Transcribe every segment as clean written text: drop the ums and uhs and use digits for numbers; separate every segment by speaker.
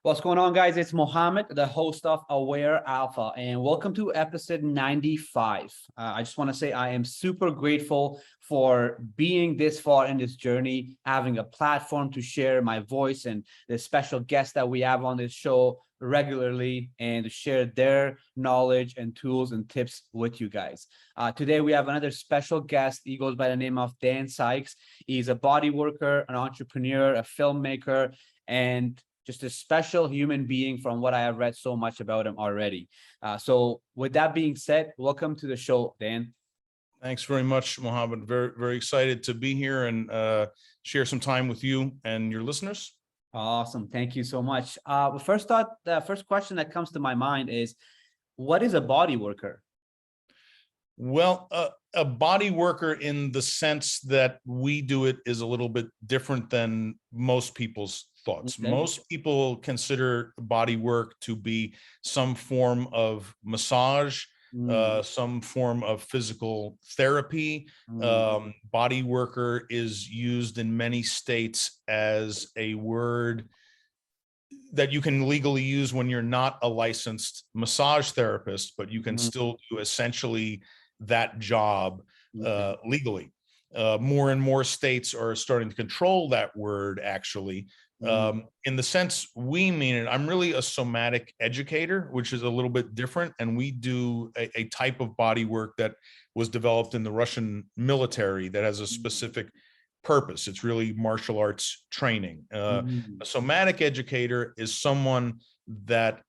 Speaker 1: What's going on, guys? It's Mohammed, the host of Aware Alpha, and welcome to episode 95. I just want to say I am super grateful for being this far in this journey, having a platform to share my voice and the special guests that we have on this show regularly and to share their knowledge and tools and tips with you guys. Today, we have another special guest. He goes by the name of Dan Sykes. He's a body worker, an entrepreneur, a filmmaker, and just a special human being from what I have read so much about him already. So with that being said, welcome to the show, Dan.
Speaker 2: Thanks very much, Mohammed. Very, very excited to be here and share some time with you and your listeners.
Speaker 1: Awesome. Thank you so much. The first question that comes to my mind is, what is a body worker?
Speaker 2: Well, a body worker in the sense that we do it is a little bit different than most people's thoughts.
Speaker 1: Okay.
Speaker 2: Most people consider body work to be some form of massage, some form of physical therapy. Body worker is used in many states as a word that you can legally use when you're not a licensed massage therapist, but you can still do essentially that job legally. More and more states are starting to control that word, actually. In the sense we mean it, I'm really a somatic educator, which is a little bit different. And we do a type of body work that was developed in the Russian military that has a specific purpose. It's really martial arts training. A somatic educator is someone that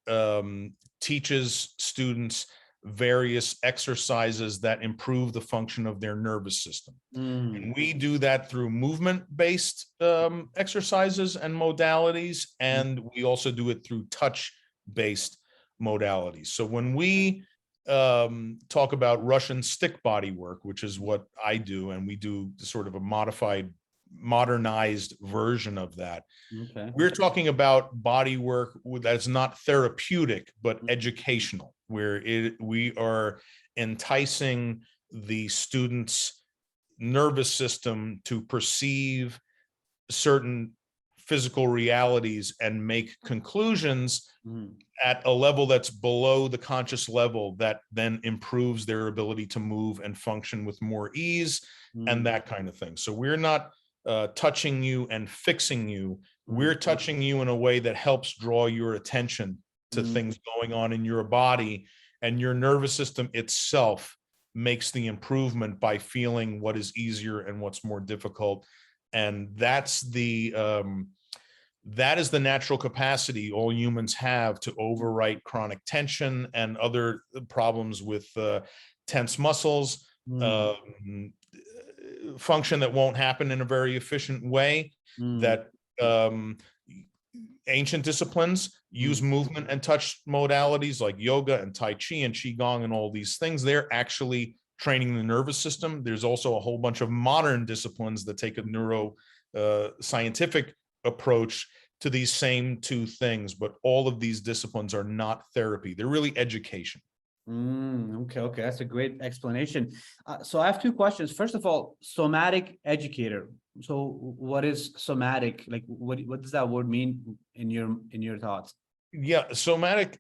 Speaker 2: teaches students various exercises that improve the function of their nervous system. And we do that through movement-based exercises and modalities, and we also do it through touch-based modalities. So when we talk about Russian stick body work, which is what I do, and we do sort of a modernized version of that. Okay. We're talking about body work that's not therapeutic, but educational, where we are enticing the student's nervous system to perceive certain physical realities and make conclusions at a level that's below the conscious level that then improves their ability to move and function with more ease and that kind of thing. So we're not touching you and fixing you. We're touching you in a way that helps draw your attention to things going on in your body, and your nervous system itself makes the improvement by feeling what is easier and what's more difficult. And that is the natural capacity all humans have to overwrite chronic tension and other problems with tense muscles, function that won't happen in a very efficient way, that ancient disciplines use movement and touch modalities like yoga and Tai Chi and Qigong and all these things. They're actually training the nervous system. There's also a whole bunch of modern disciplines that take a neuro scientific approach to these same two things, but all of these disciplines are not therapy. They're really education.
Speaker 1: Okay. That's a great explanation. So I have two questions. First of all, somatic educator. So what is somatic? Like, what does that word mean in your thoughts?
Speaker 2: Yeah, somatic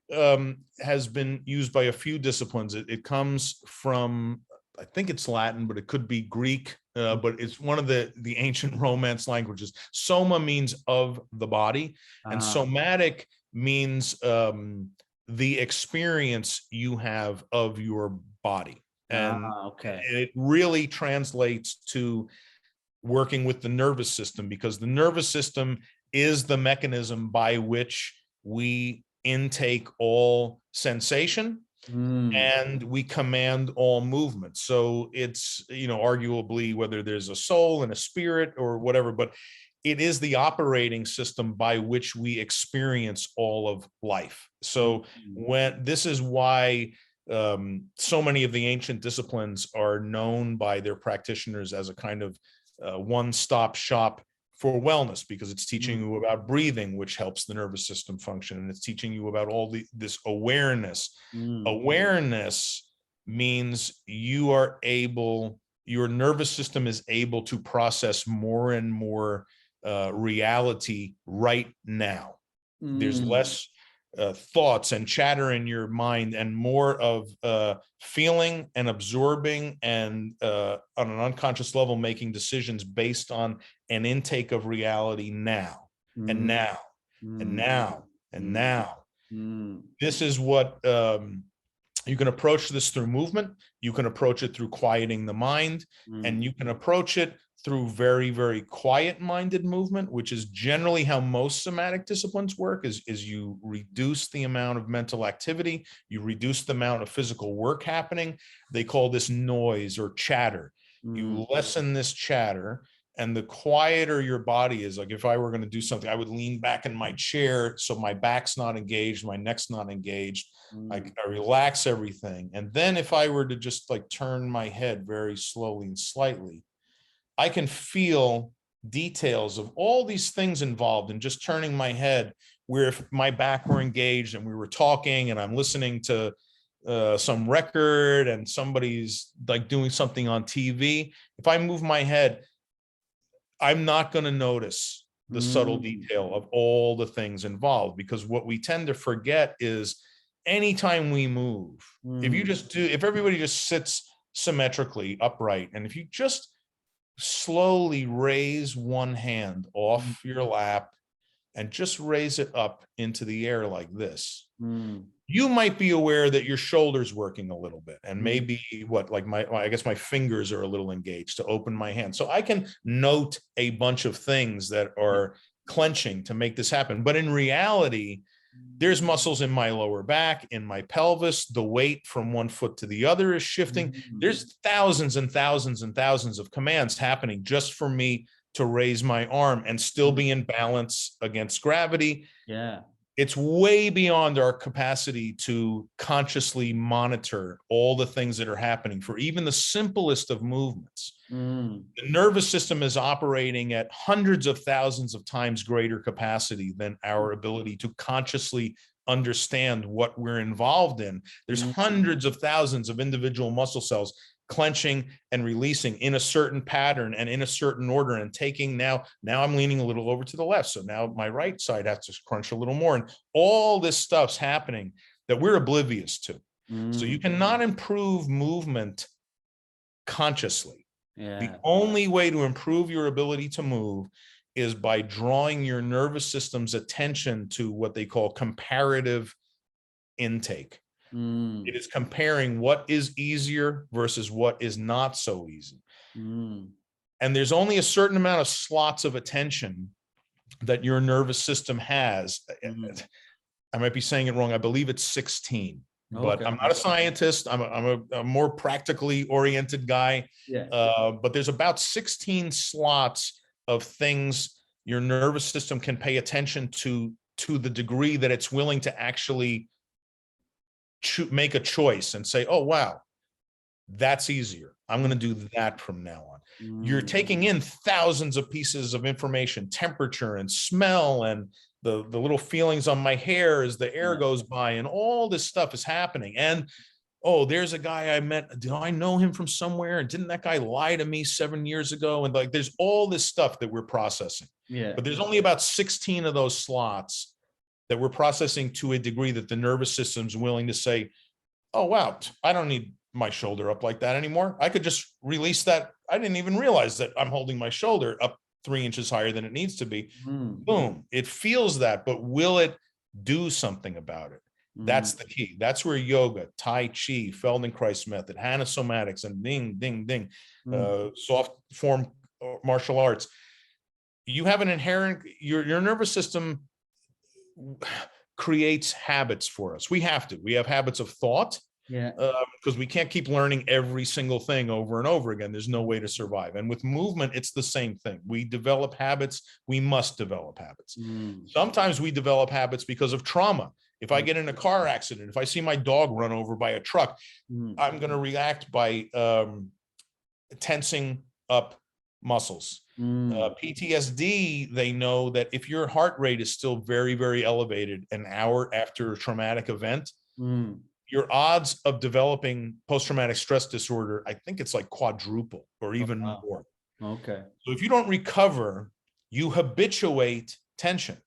Speaker 2: has been used by a few disciplines. It comes from, I think it's Latin, but it could be Greek, but it's one of the ancient Romance languages. Soma means of the body, and somatic means the experience you have of your body. And it really translates to working with the nervous system, because the nervous system is the mechanism by which we intake all sensation and we command all movement. So it's, arguably whether there's a soul and a spirit or whatever, but it is the operating system by which we experience all of life. So this is why so many of the ancient disciplines are known by their practitioners as a kind of one-stop shop for wellness, because it's teaching you about breathing, which helps the nervous system function, and it's teaching you about all this awareness. Awareness means your nervous system is able to process more and more reality right now. There's less thoughts and chatter in your mind, and more of feeling and absorbing, and on an unconscious level making decisions based on an intake of reality now and now and now and now. This is what you can approach this through movement. You can approach it through quieting the mind, and you can approach it through very, very quiet-minded movement, which is generally how most somatic disciplines work, is you reduce the amount of mental activity, you reduce the amount of physical work happening. They call this noise or chatter. You lessen this chatter, and the quieter your body is. Like if I were going to do something, I would lean back in my chair so my back's not engaged, my neck's not engaged. I relax everything. And then if I were to just like turn my head very slowly and slightly, I can feel details of all these things involved in just turning my head, where if my back were engaged and we were talking and I'm listening to some record and somebody's like doing something on TV, if I move my head, I'm not going to notice the subtle detail of all the things involved, because what we tend to forget is anytime we move, if everybody just sits symmetrically upright, and if you just slowly raise one hand off your lap and just raise it up into the air like this, you might be aware that your shoulder's working a little bit, and maybe I guess my fingers are a little engaged to open my hand. So I can note a bunch of things that are clenching to make this happen. But in reality, there's muscles in my lower back, in my pelvis. The weight from one foot to the other is shifting. There's thousands and thousands and thousands of commands happening just for me to raise my arm and still be in balance against gravity.
Speaker 1: Yeah.
Speaker 2: It's way beyond our capacity to consciously monitor all the things that are happening for even the simplest of movements. The nervous system is operating at hundreds of thousands of times greater capacity than our ability to consciously understand what we're involved in. There's hundreds of thousands of individual muscle cells clenching and releasing in a certain pattern and in a certain order, and taking now I'm leaning a little over to the left, so now my right side has to crunch a little more, and all this stuff's happening that we're oblivious to. So you cannot improve movement consciously. The only way to improve your ability to move is by drawing your nervous system's attention to what they call comparative intake. It is comparing what is easier versus what is not so easy. And there's only a certain amount of slots of attention that your nervous system has. I might be saying it wrong. I believe it's 16, but I'm not a scientist. I'm a more practically oriented guy. But there's about 16 slots of things your nervous system can pay attention to the degree that it's willing to actually make a choice and say, oh, wow, that's easier. I'm going to do that from now on. You're taking in thousands of pieces of information, temperature and smell, and the little feelings on my hair as the air goes by, and all this stuff is happening. And, oh, there's a guy I met. Do I know him from somewhere? And didn't that guy lie to me 7 years ago? And like, there's all this stuff that we're processing. But there's only about 16 of those slots that we're processing to a degree that the nervous system's willing to say, oh, wow, I don't need my shoulder up like that anymore. I could just release that. I didn't even realize that I'm holding my shoulder up 3 inches higher than it needs to be. Boom. It feels that, but will it do something about it? That's the key. That's where yoga, Tai Chi, Feldenkrais method, Hana somatics, and ding, ding, ding, soft form martial arts. You have an inherent, your nervous system creates habits for us. We have habits of thought, because we can't keep learning every single thing over and over again. There's no way to survive. And with movement, it's the same thing. We develop habits. We must develop habits. Sometimes we develop habits because of trauma. If I get in a car accident, if I see my dog run over by a truck, I'm going to react by tensing up muscles. PTSD, they know that if your heart rate is still very, very elevated an hour after a traumatic event, your odds of developing post-traumatic stress disorder, I think it's like quadruple or even more. So if you don't recover, you habituate tension.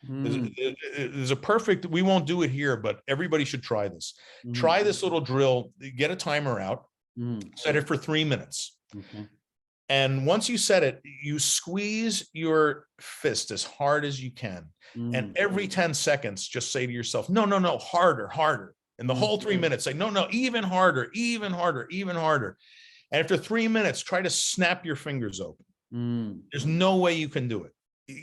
Speaker 1: Mm,
Speaker 2: There's a perfect, we won't do it here, but everybody should try this.
Speaker 1: mm,
Speaker 2: Try this little drill, get a timer out,
Speaker 1: mm.
Speaker 2: set it for 3 minutes.
Speaker 1: Okay.
Speaker 2: And once you set it, you squeeze your fist as hard as you can. And
Speaker 1: Mm,
Speaker 2: every 10 seconds, just say to yourself, no, no, no, harder, harder. And the
Speaker 1: mm,
Speaker 2: whole 3 minutes, say, no, no, even harder, even harder, even harder. And after 3 minutes, try to snap your fingers open.
Speaker 1: mm.
Speaker 2: There's no way you can do it.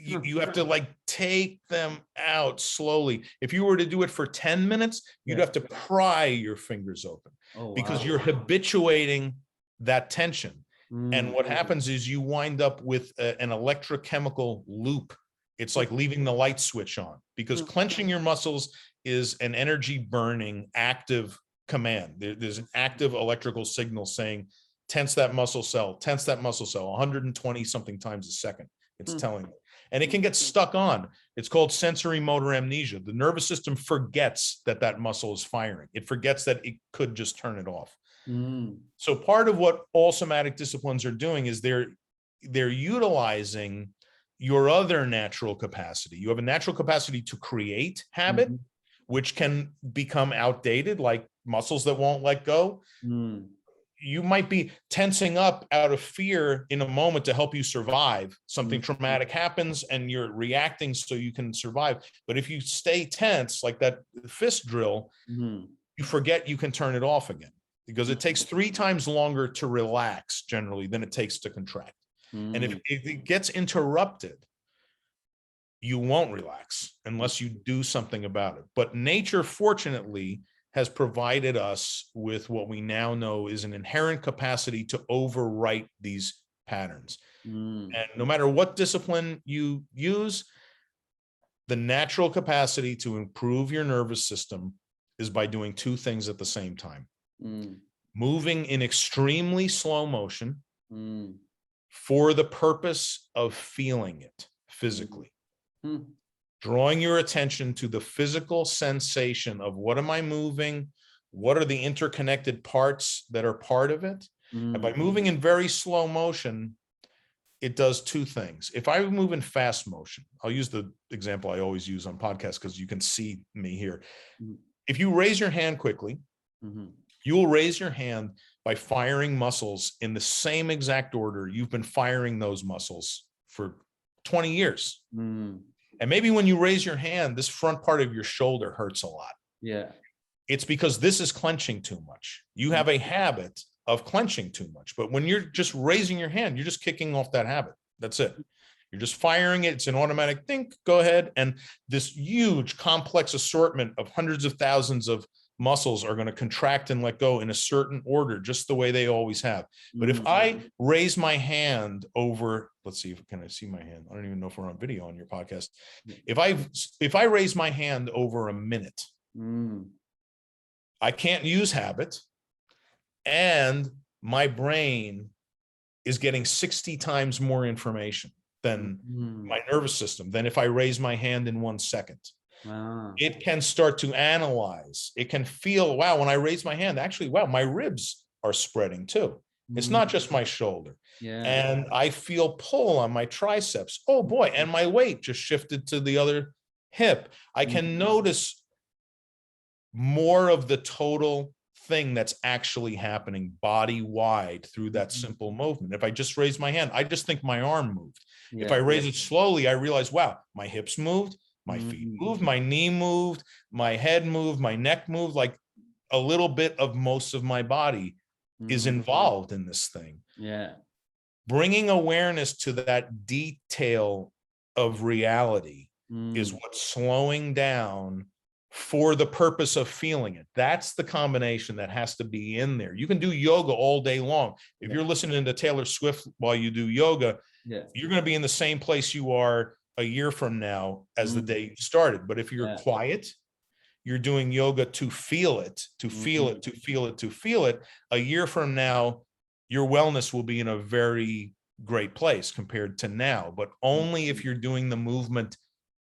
Speaker 1: Huh.
Speaker 2: You have to like take them out slowly. If you were to do it for 10 minutes, you'd
Speaker 1: Yeah.
Speaker 2: have to pry your fingers open
Speaker 1: Oh,
Speaker 2: because
Speaker 1: wow.
Speaker 2: you're habituating that tension. And
Speaker 1: Mm,
Speaker 2: what happens is you wind up with an electrochemical loop. It's like leaving the light switch on, because clenching your muscles is an energy burning active command. There's an active electrical signal saying, tense that muscle cell, 120 something times a second. It's
Speaker 1: mm,
Speaker 2: telling you. And it can get stuck on. It's called sensory motor amnesia. The nervous system forgets that that muscle is firing. It forgets that it could just turn it off.
Speaker 1: mm,
Speaker 2: So part of what all somatic disciplines are doing is they're utilizing your other natural capacity. You have a natural capacity to create habit,
Speaker 1: mhm,
Speaker 2: which can become outdated, like muscles that won't let go.
Speaker 1: mm,
Speaker 2: You might be tensing up out of fear in a moment to help you survive. Something
Speaker 1: mm,
Speaker 2: traumatic happens and you're reacting so you can survive. But if you stay tense, like that fist drill,
Speaker 1: mm,
Speaker 2: you forget you can turn it off again, because it takes 3 times longer to relax generally than it takes to contract. And if
Speaker 1: mm,
Speaker 2: it gets interrupted, you won't relax unless you do something about it. But nature, fortunately, has provided us with what we now know is an inherent capacity to overwrite these patterns.
Speaker 1: mm,
Speaker 2: And no matter what discipline you use, the natural capacity to improve your nervous system is by doing 2 things at the same time.
Speaker 1: mm,
Speaker 2: Moving in extremely slow motion
Speaker 1: mm,
Speaker 2: for the purpose of feeling it physically.
Speaker 1: mm,
Speaker 2: Drawing your attention to the physical sensation of what am I moving? What are the interconnected parts that are part of it? And by
Speaker 1: mm,
Speaker 2: moving in very slow motion, it does 2 things. If I move in fast motion, I'll use the example I always use on podcasts because you can see me here.
Speaker 1: mm,
Speaker 2: If you raise your hand quickly,
Speaker 1: mhm,
Speaker 2: you will raise your hand by firing muscles in the same exact order you've been firing those muscles for 20 years.
Speaker 1: mm.
Speaker 2: And maybe when you raise your hand, this front part of your shoulder hurts a lot.
Speaker 1: Yeah.
Speaker 2: It's because this is clenching too much. You have a habit of clenching too much. But when you're just raising your hand, you're just kicking off that habit. That's it. You're just firing it. It's an automatic think, go ahead. And this huge complex assortment of hundreds of thousands of muscles are going to contract and let go in a certain order, just the way they always have. But if
Speaker 1: Mm,
Speaker 2: I raise my hand over, let's see, can I see my hand? I don't even know if we're on video on your podcast. If I raise my hand over a minute,
Speaker 1: mm,
Speaker 2: I can't use habit, and my brain is getting 60 times more information than
Speaker 1: mm.
Speaker 2: my nervous system than if I raise my hand in 1 second.
Speaker 1: Ah,
Speaker 2: It can start to analyze. It can feel, wow, when I raise my hand, actually, wow, my ribs are spreading too. It's
Speaker 1: mm,
Speaker 2: not just my shoulder.
Speaker 1: yeah.
Speaker 2: And I feel pull on my triceps. Oh boy, and my weight just shifted to the other hip. I can notice more of the total thing that's actually happening body wide through that simple movement. If I just raise my hand, I just think my arm moved. If I
Speaker 1: Yeah.
Speaker 2: raise it slowly, I realize, wow, my hips moved, my feet moved, my knee moved, my head moved, my neck moved. Like a little bit of most of my body is
Speaker 1: Mm,
Speaker 2: involved in this thing.
Speaker 1: yeah.
Speaker 2: Bringing awareness to that detail of reality is
Speaker 1: Mm,
Speaker 2: what's slowing down for the purpose of feeling it. That's the combination that has to be in there. You can do yoga all day long. If
Speaker 1: yeah.
Speaker 2: you're listening to Taylor Swift while you do yoga,
Speaker 1: Yeah.
Speaker 2: you're going to be in the same place you are a year from now as the
Speaker 1: Mm,
Speaker 2: day you started. But if you're
Speaker 1: yeah.
Speaker 2: quiet, you're doing yoga to feel it, to feel it,
Speaker 1: Mhm.
Speaker 2: to feel it, to feel it. A year from now, your wellness will be in a very great place compared to now, but only if you're doing the movement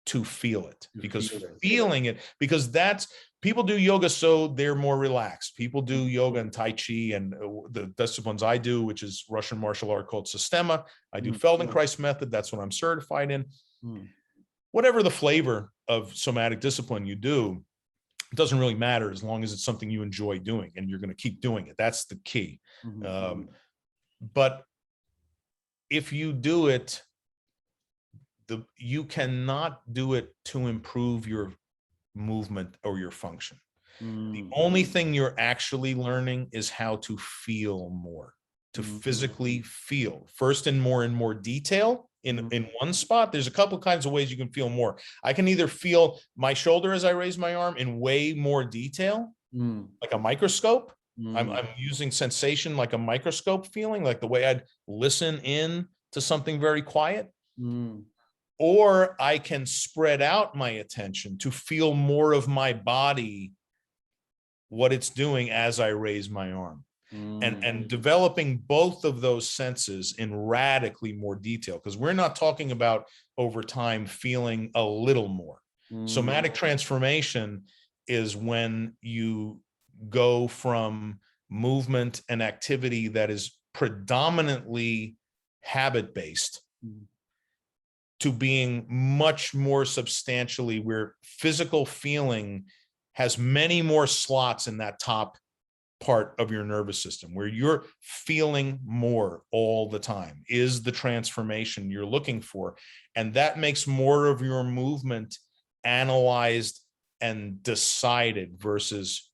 Speaker 2: to feel it,
Speaker 1: To
Speaker 2: because
Speaker 1: feel it.
Speaker 2: feeling it, because that's, people do yoga so they're more relaxed. People do yoga and Tai Chi and the disciplines I do, which is Russian martial art called Sistema. I do
Speaker 1: Mm,
Speaker 2: Feldenkrais method. That's what I'm certified in.
Speaker 1: mm,
Speaker 2: whatever the flavor of somatic discipline you do, it doesn't really matter as long as it's something you enjoy doing and you're going to keep doing it. That's the key. But if you do it, you cannot do it to improve your movement or your function. The only thing you're actually learning is how to feel more, to physically feel, first in more detail in one spot. There's a couple kinds of ways you can feel more. I can either feel my shoulder as I raise my arm in way more detail, like a microscope. I'm using sensation like a microscope feeling, like the way I'd listen in to something very quiet. Or I can spread out my attention to feel more of my body, what it's doing as I raise my arm. And developing both of those senses in radically more detail, because we're not talking about over time feeling a little more. Somatic transformation is when you go from movement and activity that is predominantly habit-based to being much more substantially where physical feeling has many more slots in that top part of your nervous system, where you're feeling more all the time is the transformation you're looking for. And that makes more of your movement analyzed and decided versus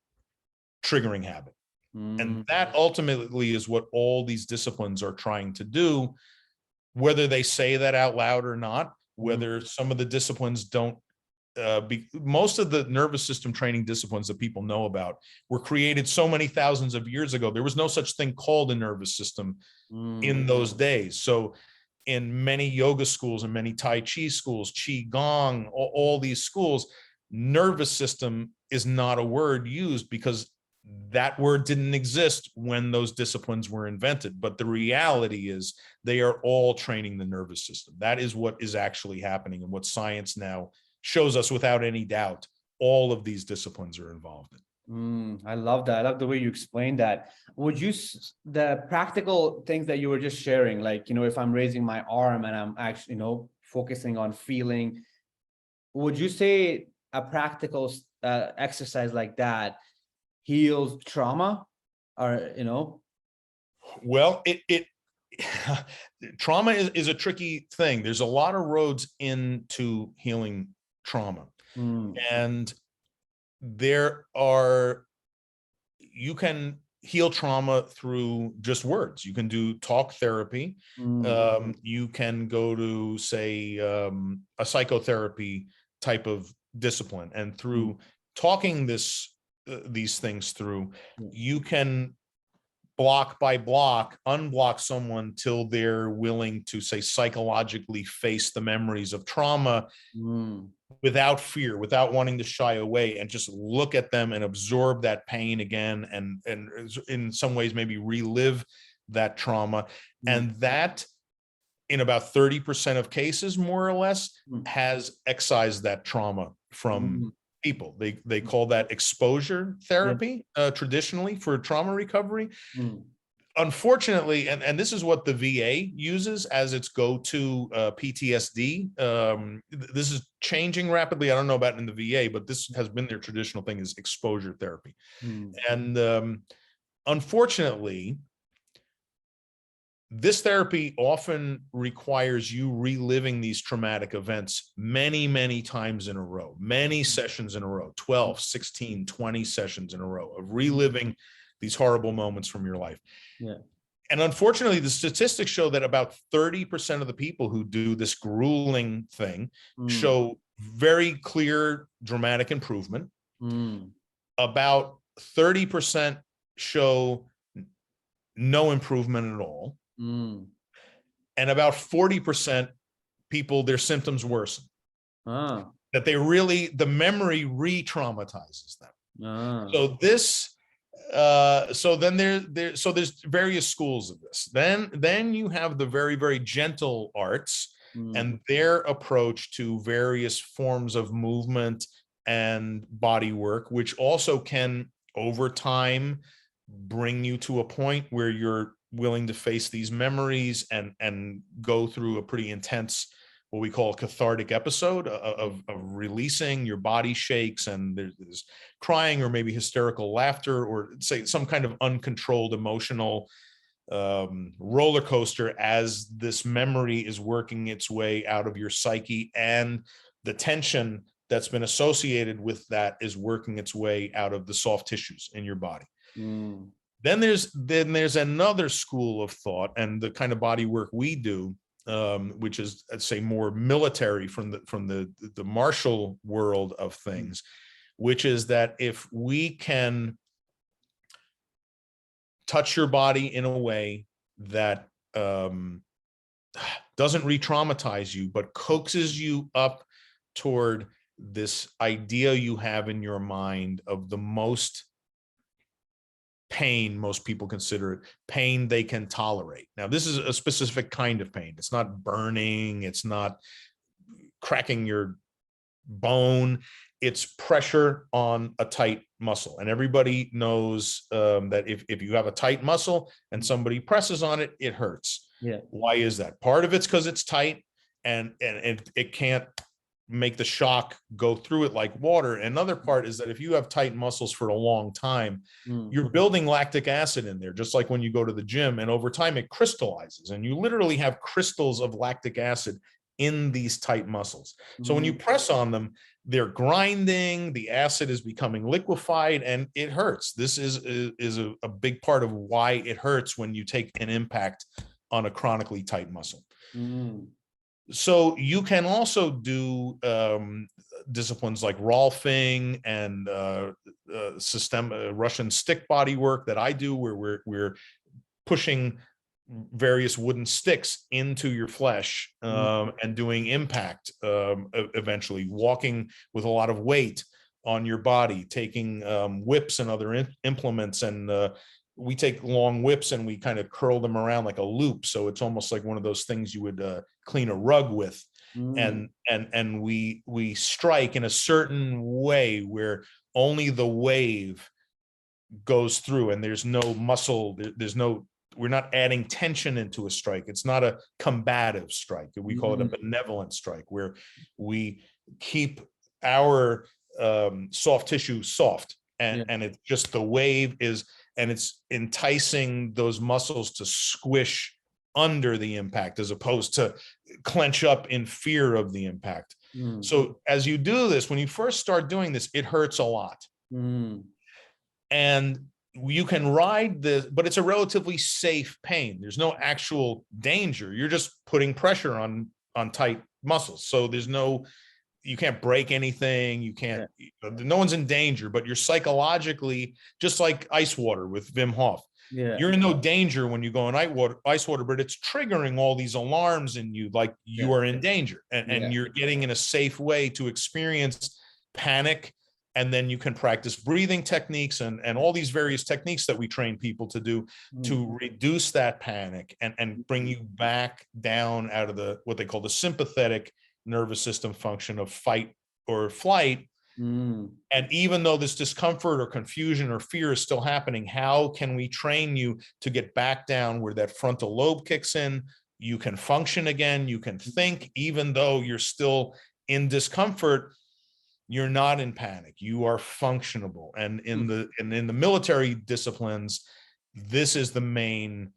Speaker 2: triggering habit. And that ultimately is what all these disciplines are trying to do, whether they say that out loud or not, whether some of the disciplines don't. Most of the nervous system training disciplines that people know about were created so many thousands of years ago. There was no such thing called a nervous system in those days. So in many yoga schools and many Tai Chi schools, Qi Gong, all these schools, nervous system is not a word used because that word didn't exist when those disciplines were invented. But the reality is they are all training the nervous system. That is what is actually happening and what science now shows us without any doubt. All of these disciplines are involved in.
Speaker 1: I love that. I love the way you explained that. Would you, the practical things that you were just sharing, like, if I'm raising my arm and I'm actually, focusing on feeling, would you say a practical exercise like that heals trauma? Or,
Speaker 2: Well, trauma is a tricky thing. There's a lot of roads into healing trauma. And you can heal trauma through just words. You can do talk therapy. You can go to, say, a psychotherapy type of discipline. And through talking these things through, you can block by block unblock someone till they're willing to, say, psychologically face the memories of trauma without fear, without wanting to shy away, and just look at them and absorb that pain again, and in some ways maybe relive that trauma. And that, in about 30% of cases, more or less, has excised that trauma from people. They call that exposure therapy traditionally for trauma recovery. Unfortunately, and this is what the VA uses as its go-to PTSD. This is changing rapidly. I don't know about in the VA, but this has been their traditional thing, is exposure therapy. And unfortunately, this therapy often requires you reliving these traumatic events many, many times in a row, many sessions in a row, 12, 16, 20 sessions in a row of reliving these horrible moments from your life. And unfortunately, the statistics show that about 30% of the people who do this grueling thing show very clear, dramatic improvement. About 30% show no improvement at all. And about 40% people, their symptoms worsen. That the memory re-traumatizes them. So there's various schools of this. Then you have the very, very gentle arts and their approach to various forms of movement and body work, which also can, over time, bring you to a point where you're willing to face these memories and go through a pretty intense, what we call a cathartic episode of releasing. Your body shakes, and there's crying or maybe hysterical laughter, or say some kind of uncontrolled emotional roller coaster as this memory is working its way out of your psyche, and the tension that's been associated with that is working its way out of the soft tissues in your body. Then there's another school of thought, and the kind of body work we do, which is, I'd say, more military from the martial world of things, which is that if we can touch your body in a way that doesn't re-traumatize you, but coaxes you up toward this idea you have in your mind of the most pain, most people consider it pain they can tolerate. Now, this is a specific kind of pain. It's not burning, it's not cracking your bone, it's pressure on a tight muscle. And everybody knows that if you have a tight muscle and somebody presses on it, it hurts.
Speaker 1: Yeah.
Speaker 2: Why is that? Part of it's because it's tight, and it can't make the shock go through it like water. Another part is that if you have tight muscles for a long time, you're building lactic acid in there, just like when you go to the gym, and over time it crystallizes, and you literally have crystals of lactic acid in these tight muscles. So when you press on them, they're grinding, the acid is becoming liquefied, and it hurts. This is a big part of why it hurts when you take an impact on a chronically tight muscle. So you can also do disciplines like Rolfing and Russian stick body work that I do, where we're pushing various wooden sticks into your flesh and doing impact, eventually walking with a lot of weight on your body, taking whips and other implements, and we take long whips and we kind of curl them around like a loop, so it's almost like one of those things you would clean a rug with. And we strike in a certain way where only the wave goes through, and there's no muscle, we're not adding tension into a strike. It's not a combative strike. We call it a benevolent strike, where we keep our soft tissue soft, and it's just the wave is, and it's enticing those muscles to squish under the impact as opposed to clench up in fear of the impact. So as you do this, when you first start doing this, it hurts a lot. And you can ride this, but it's a relatively safe pain. There's no actual danger. You're just putting pressure on tight muscles. So there's no, you can't break anything. You can't, no one's in danger, but you're psychologically, just like ice water with Wim Hof. You're in no danger when you go in ice water, but it's triggering all these alarms in you, like you are in danger, and you're getting in a safe way to experience panic. And then you can practice breathing techniques and all these various techniques that we train people to do to reduce that panic and bring you back down out of what they call the sympathetic nervous system function of fight or flight. And even though this discomfort or confusion or fear is still happening, how can we train you to get back down where that frontal lobe kicks in? You can function again, you can think, even though you're still in discomfort. You're not in panic, you are functionable. And in the military disciplines, this is the main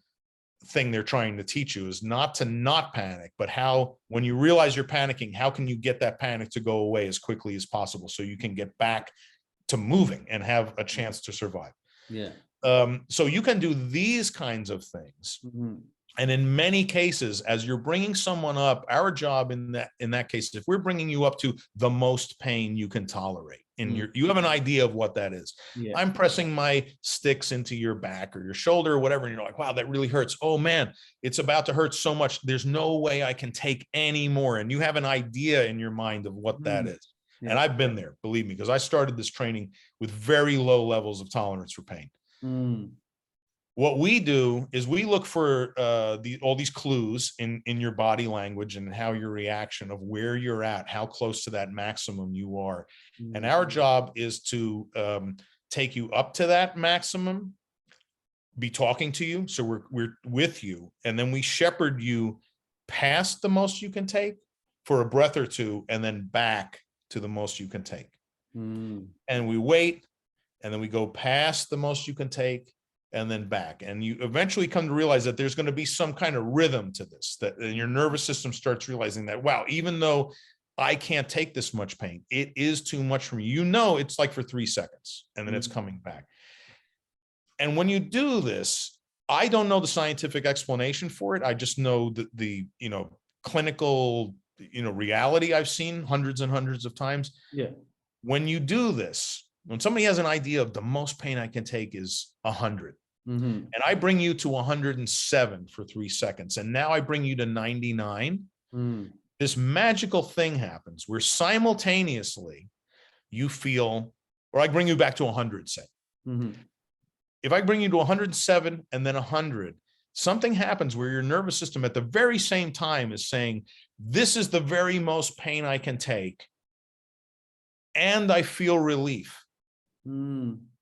Speaker 2: thing they're trying to teach you, is not to not panic, but how, when you realize you're panicking, how can you get that panic to go away as quickly as possible so you can get back to moving and have a chance to survive. So you can do these kinds of things. And in many cases, as you're bringing someone up, our job in that case, if we're bringing you up to the most pain you can tolerate, and you have an idea of what that is. I'm pressing my sticks into your back or your shoulder or whatever, and you're like, wow, that really hurts. Oh man, it's about to hurt so much. There's no way I can take any more. And you have an idea in your mind of what that is. And I've been there, believe me, because I started this training with very low levels of tolerance for pain. What we do is we look for all these clues in your body language and how your reaction of where you're at, how close to that maximum you are. And our job is to take you up to that maximum, be talking to you. So we're with you. And then we shepherd you past the most you can take for a breath or two, and then back to the most you can take.
Speaker 1: Mm.
Speaker 2: And we wait, and then we go past the most you can take, and then back. And you eventually come to realize that there's going to be some kind of rhythm to this, that and your nervous system starts realizing that, wow, even though I can't take this much pain, it is too much for me. You know, it's like for 3 seconds, and then it's coming back. And when you do this, I don't know the scientific explanation for it. I just know the clinical, reality I've seen hundreds and hundreds of times.
Speaker 1: Yeah.
Speaker 2: When you do this, when somebody has an idea of the most pain I can take is 100, and I bring you to 107 for 3 seconds, and now I bring you to 99, this magical thing happens where simultaneously you feel, or I bring you back to 100, say. If I bring you to 107 and then 100, something happens where your nervous system at the very same time is saying, this is the very most pain I can take, and I feel relief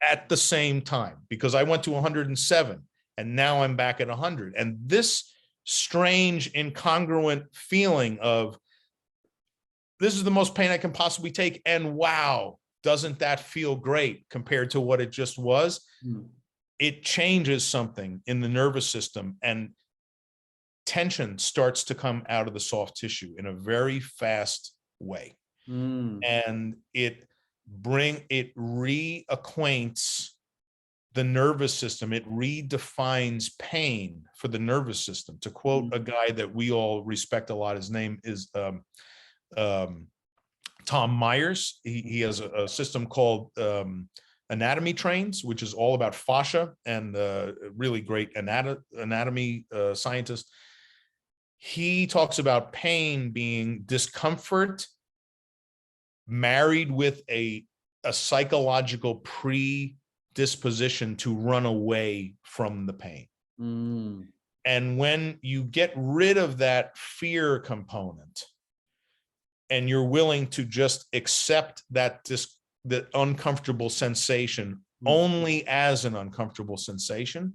Speaker 2: at the same time, because I went to 107 and now I'm back at 100. And this strange incongruent feeling of, this is the most pain I can possibly take, and wow, doesn't that feel great compared to what it just was? It changes something in the nervous system, and tension starts to come out of the soft tissue in a very fast way. And it reacquaints the nervous system. It redefines pain for the nervous system. To quote a guy that we all respect a lot, his name is Tom Myers. He has a system called Anatomy Trains, which is all about fascia, and really great anatomy scientist. He talks about pain being discomfort married with a psychological predisposition to run away from the pain. And when you get rid of that fear component, and you're willing to just accept that the uncomfortable sensation only as an uncomfortable sensation.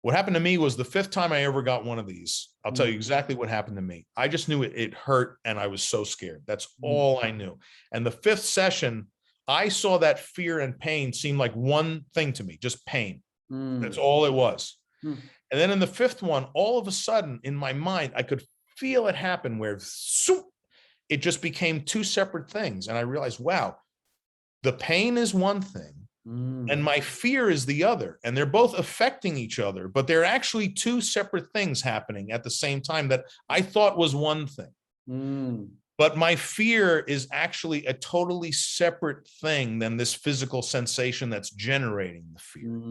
Speaker 2: What happened to me was the 5th time I ever got one of these. I'll tell you exactly what happened to me. I just knew it hurt, and I was so scared. That's all I knew. And the 5th session, I saw that fear and pain seem like one thing to me, just pain. That's all it was. And then in the 5th one, all of a sudden in my mind, I could feel it happen where it just became 2 separate things. And I realized, wow, the pain is one thing and my fear is the other. And they're both affecting each other, but they're actually 2 separate things happening at the same time that I thought was one thing. But my fear is actually a totally separate thing than this physical sensation that's generating the fear.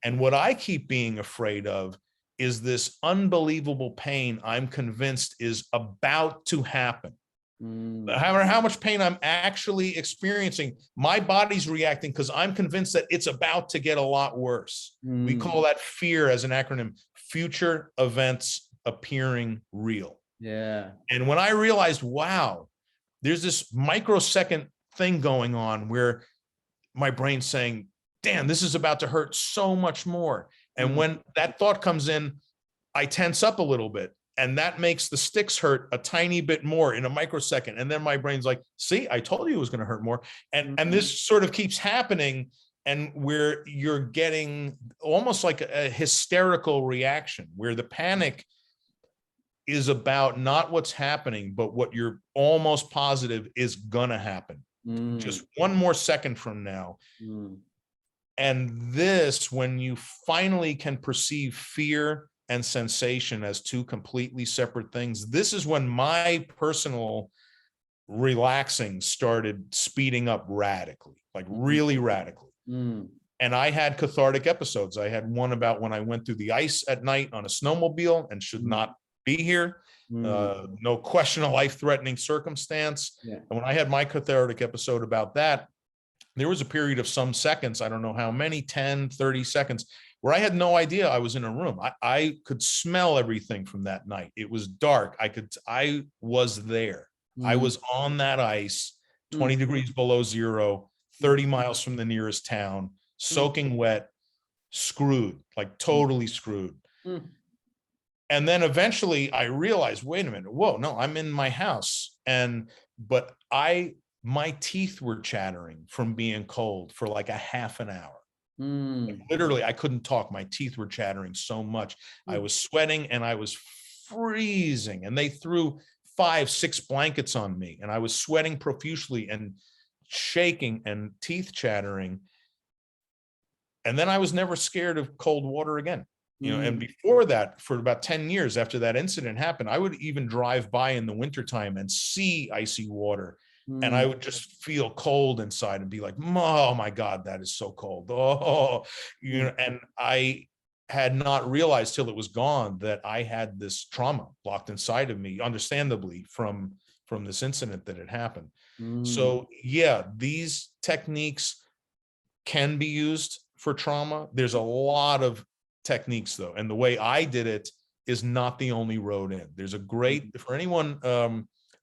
Speaker 2: And what I keep being afraid of is this unbelievable pain I'm convinced is about to happen. How much pain I'm actually experiencing, my body's reacting because I'm convinced that it's about to get a lot worse. We call that fear, as an acronym, future events appearing real.
Speaker 1: Yeah.
Speaker 2: And when I realized, wow, there's this microsecond thing going on where my brain's saying, damn, this is about to hurt so much more. And when that thought comes in, I tense up a little bit, and that makes the sticks hurt a tiny bit more in a microsecond. And then my brain's like, see, I told you it was going to hurt more. And this sort of keeps happening, and where you're getting almost like a hysterical reaction, where the panic is about not what's happening, but what you're almost positive is going to happen. Just one more second from now. And this, when you finally can perceive fear and sensation as 2 completely separate things, this is when my personal relaxing started speeding up radically, like really radically. And I had cathartic episodes. I had one about when I went through the ice at night on a snowmobile and should not be here. No question, a life-threatening circumstance. And when I had my cathartic episode about that, there was a period of some seconds, I don't know how many, 10, 30 seconds, where I had no idea I was in a room. I could smell everything from that night. It was dark. I was there. I was on that ice, 20 degrees below zero, 30 miles from the nearest town, soaking wet, screwed, like totally screwed. And then eventually I realized, wait a minute, whoa, no, I'm in my house. But my teeth were chattering from being cold for like a half an hour. Like literally, I couldn't talk. My teeth were chattering so much. I was sweating and I was freezing. And they threw 5, 6 blankets on me. And I was sweating profusely and shaking and teeth chattering. And then I was never scared of cold water again. And before that, for about 10 years after that incident happened, I would even drive by in the wintertime and see icy water. And I would just feel cold inside and be like, oh my God, that is so cold. Oh, and I had not realized till it was gone that I had this trauma locked inside of me, understandably, from this incident that had happened. So yeah, these techniques can be used for trauma. There's a lot of techniques though, and the way I did it is not the only road in. There's a great, for anyone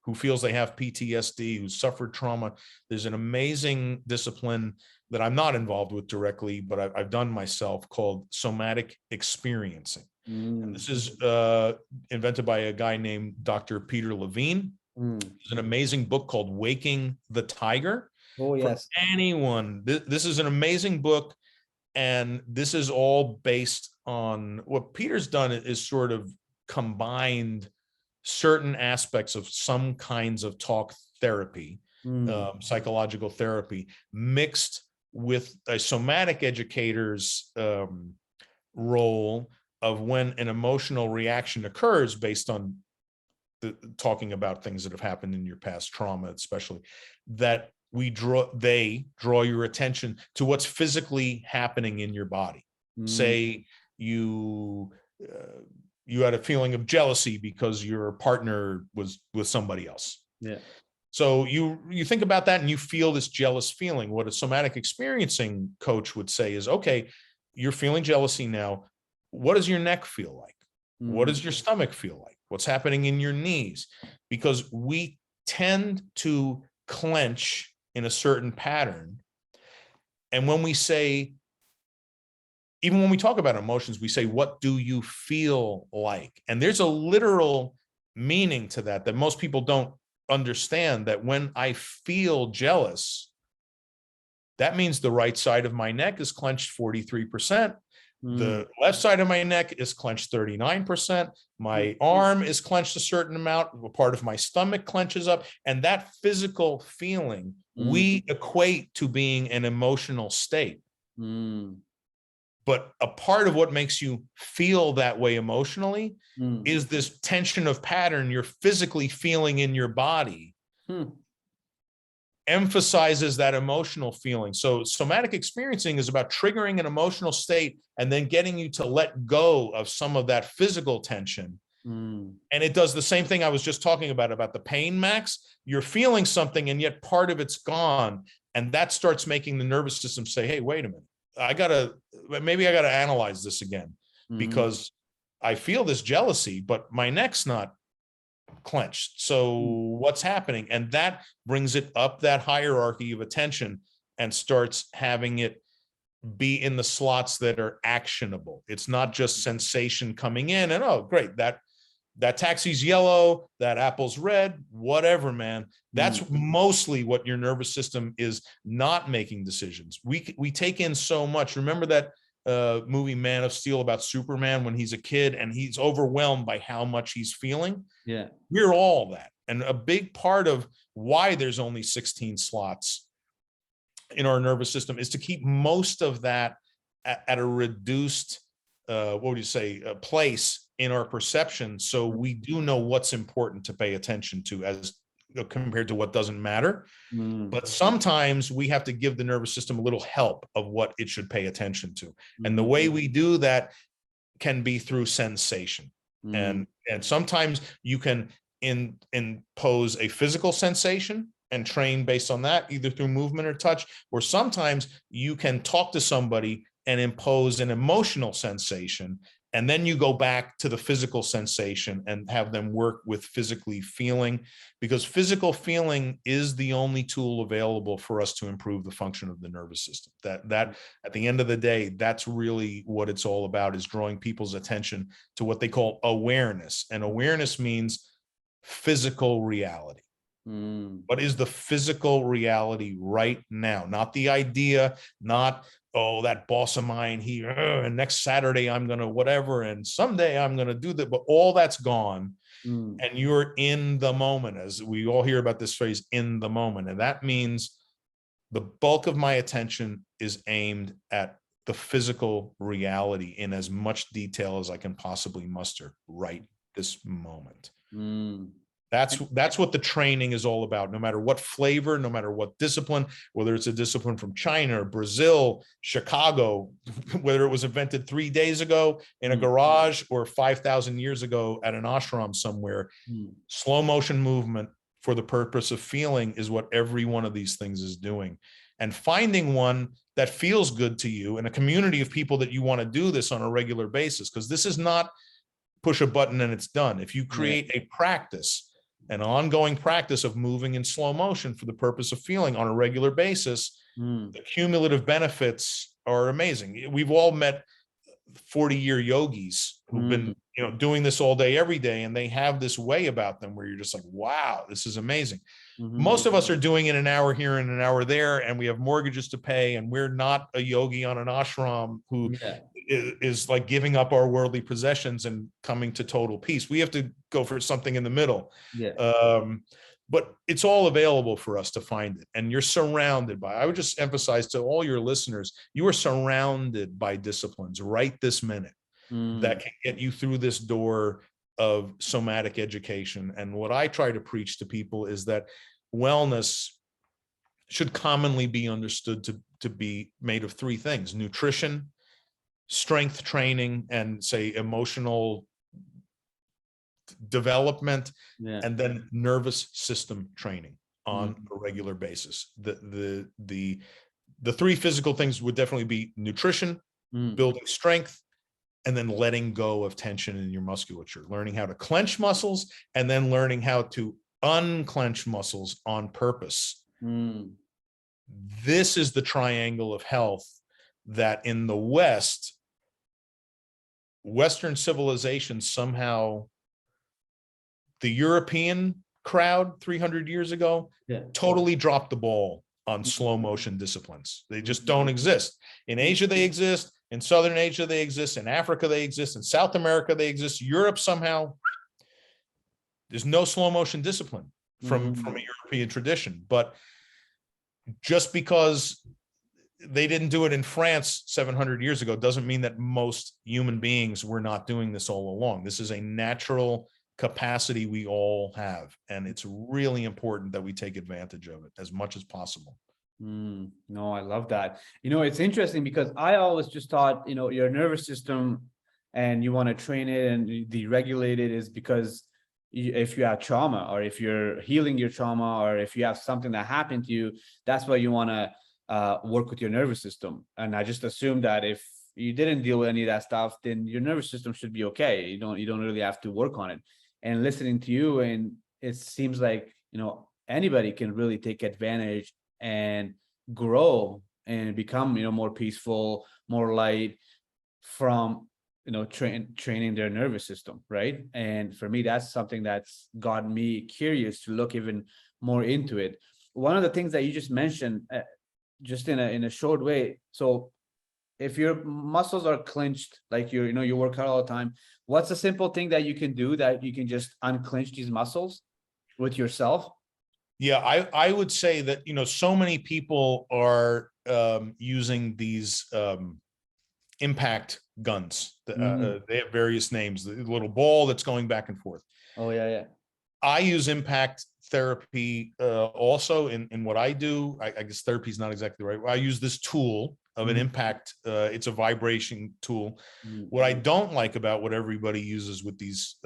Speaker 2: who feels they have PTSD, who suffered trauma, there's an amazing discipline that I'm not involved with directly, but I've done myself, called somatic experiencing. And this is invented by a guy named Dr. Peter Levine. There's an amazing book called Waking the Tiger.
Speaker 1: Oh, yes.
Speaker 2: For anyone, this is an amazing book. And this is all based on what Peter's done is sort of combined certain aspects of some kinds of talk therapy, psychological therapy, mixed with a somatic educator's role of when an emotional reaction occurs based on talking about things that have happened in your past trauma, especially, that they draw your attention to what's physically happening in your body. Say you had a feeling of jealousy because your partner was with somebody else.
Speaker 1: Yeah.
Speaker 2: So you think about that and you feel this jealous feeling. What a somatic experiencing coach would say is, okay, you're feeling jealousy now. What does your neck feel like? What does your stomach feel like? What's happening in your knees? Because we tend to clench in a certain pattern. And when we say, even when we talk about emotions, we say, what do you feel like? And there's a literal meaning to that most people don't understand, that when I feel jealous, that means the right side of my neck is clenched 43%. The left side of my neck is clenched 39%. My arm is clenched a certain amount. A part of my stomach clenches up. And that physical feeling we equate to being an emotional state. But a part of what makes you feel that way emotionally is this tension of pattern you're physically feeling in your body. Emphasizes that emotional feeling. So somatic experiencing is about triggering an emotional state and then getting you to let go of some of that physical tension. And it does the same thing I was just talking about the pain, Max. You're feeling something and yet part of it's gone. And that starts making the nervous system say, hey, wait a minute, maybe I gotta analyze this again, because I feel this jealousy, but my neck's not clenched. So what's happening? And that brings it up that hierarchy of attention and starts having it be in the slots that are actionable. It's not just sensation coming in and, oh, great, that taxi's yellow, that apple's red, whatever, man. That's mostly what your nervous system is not making decisions. We take in so much. Remember that movie Man of Steel about Superman when he's a kid and he's overwhelmed by how much he's feeling?
Speaker 1: Yeah.
Speaker 2: We're all that. And a big part of why there's only 16 slots in our nervous system is to keep most of that at a reduced, place in our perception. So we do know what's important to pay attention to as compared to what doesn't matter. But sometimes we have to give the nervous system a little help of what it should pay attention to. And the way we do that can be through sensation. And sometimes you can impose a physical sensation and train based on that, either through movement or touch, or sometimes you can talk to somebody and impose an emotional sensation And then you go back to the physical sensation and have them work with physically feeling, because physical feeling is the only tool available for us to improve the function of the nervous system. That at the end of the day, that's really what it's all about, is drawing people's attention to what they call awareness. And awareness means physical reality. What is the physical reality right now? Not the idea, not, oh, that boss of mine here, and next Saturday I'm going to whatever, and someday I'm going to do that. But all that's gone. And you're in the moment, as we all hear about this phrase, in the moment. And that means the bulk of my attention is aimed at the physical reality in as much detail as I can possibly muster right this moment. That's what the training is all about, no matter what flavor, no matter what discipline, whether it's a discipline from China, Brazil, Chicago, whether it was invented 3 days ago in a garage or 5,000 years ago at an ashram somewhere. Slow motion movement for the purpose of feeling is what every one of these things is doing. And finding one that feels good to you and a community of people that you want to do this on a regular basis, because this is not push a button and it's done. If you create a practice, an ongoing practice of moving in slow motion for the purpose of feeling on a regular basis, the cumulative benefits are amazing. We've all met 40-year yogis who've been, doing this all day, every day, and they have this way about them where you're just like, wow, this is amazing. Most of us are doing it an hour here and an hour there, and we have mortgages to pay, and we're not a yogi on an ashram who is like giving up our worldly possessions and coming to total peace. We have to go for something in the middle. But it's all available for us to find it. And you're surrounded by, I would just emphasize to all your listeners, you are surrounded by disciplines right this minute that can get you through this door of somatic education. And what I try to preach to people is that wellness should commonly be understood to be made of three things: nutrition, strength training, and say emotional development, and then nervous system training on a regular basis. The three physical things would definitely be nutrition, building strength, and then letting go of tension in your musculature, learning how to clench muscles, and then learning how to unclench muscles on purpose. This is the triangle of health that in the West, Western civilization somehow, the European crowd 300 years ago totally dropped the ball on slow motion disciplines. They just don't exist. In Asia, they exist. In Southern Asia, they exist. In Africa, they exist. In South America, they exist. Europe, somehow, there's no slow motion discipline from a European tradition. But just because they didn't do it in France 700 years ago doesn't mean that most human beings were not doing this all along. This is a natural capacity we all have, and it's really important that we take advantage of it as much as possible.
Speaker 1: No, I love that. It's interesting because I always just thought, your nervous system and you want to train it and deregulate it is because if you have trauma, or if you're healing your trauma, or if you have something that happened to you, that's why you want to work with your nervous system. And I just assumed that if you didn't deal with any of that stuff, then your nervous system should be okay. You don't really have to work on it. And listening to you, and it seems like, anybody can really take advantage and grow and become, more peaceful, more light from, training their nervous system. Right. And for me, that's something that's got me curious to look even more into it. One of the things that you just mentioned, just in a short way. So if your muscles are clenched, like you work out all the time, what's a simple thing that you can do that you can just unclench these muscles with yourself?
Speaker 2: Yeah, I would say that, so many people are using these impact guns. They have various names, the little ball that's going back and forth.
Speaker 1: Oh, yeah.
Speaker 2: I use impact therapy also in what I do. I guess therapy is not exactly right. I use this tool of an impact. It's a vibration tool. What I don't like about what everybody uses with these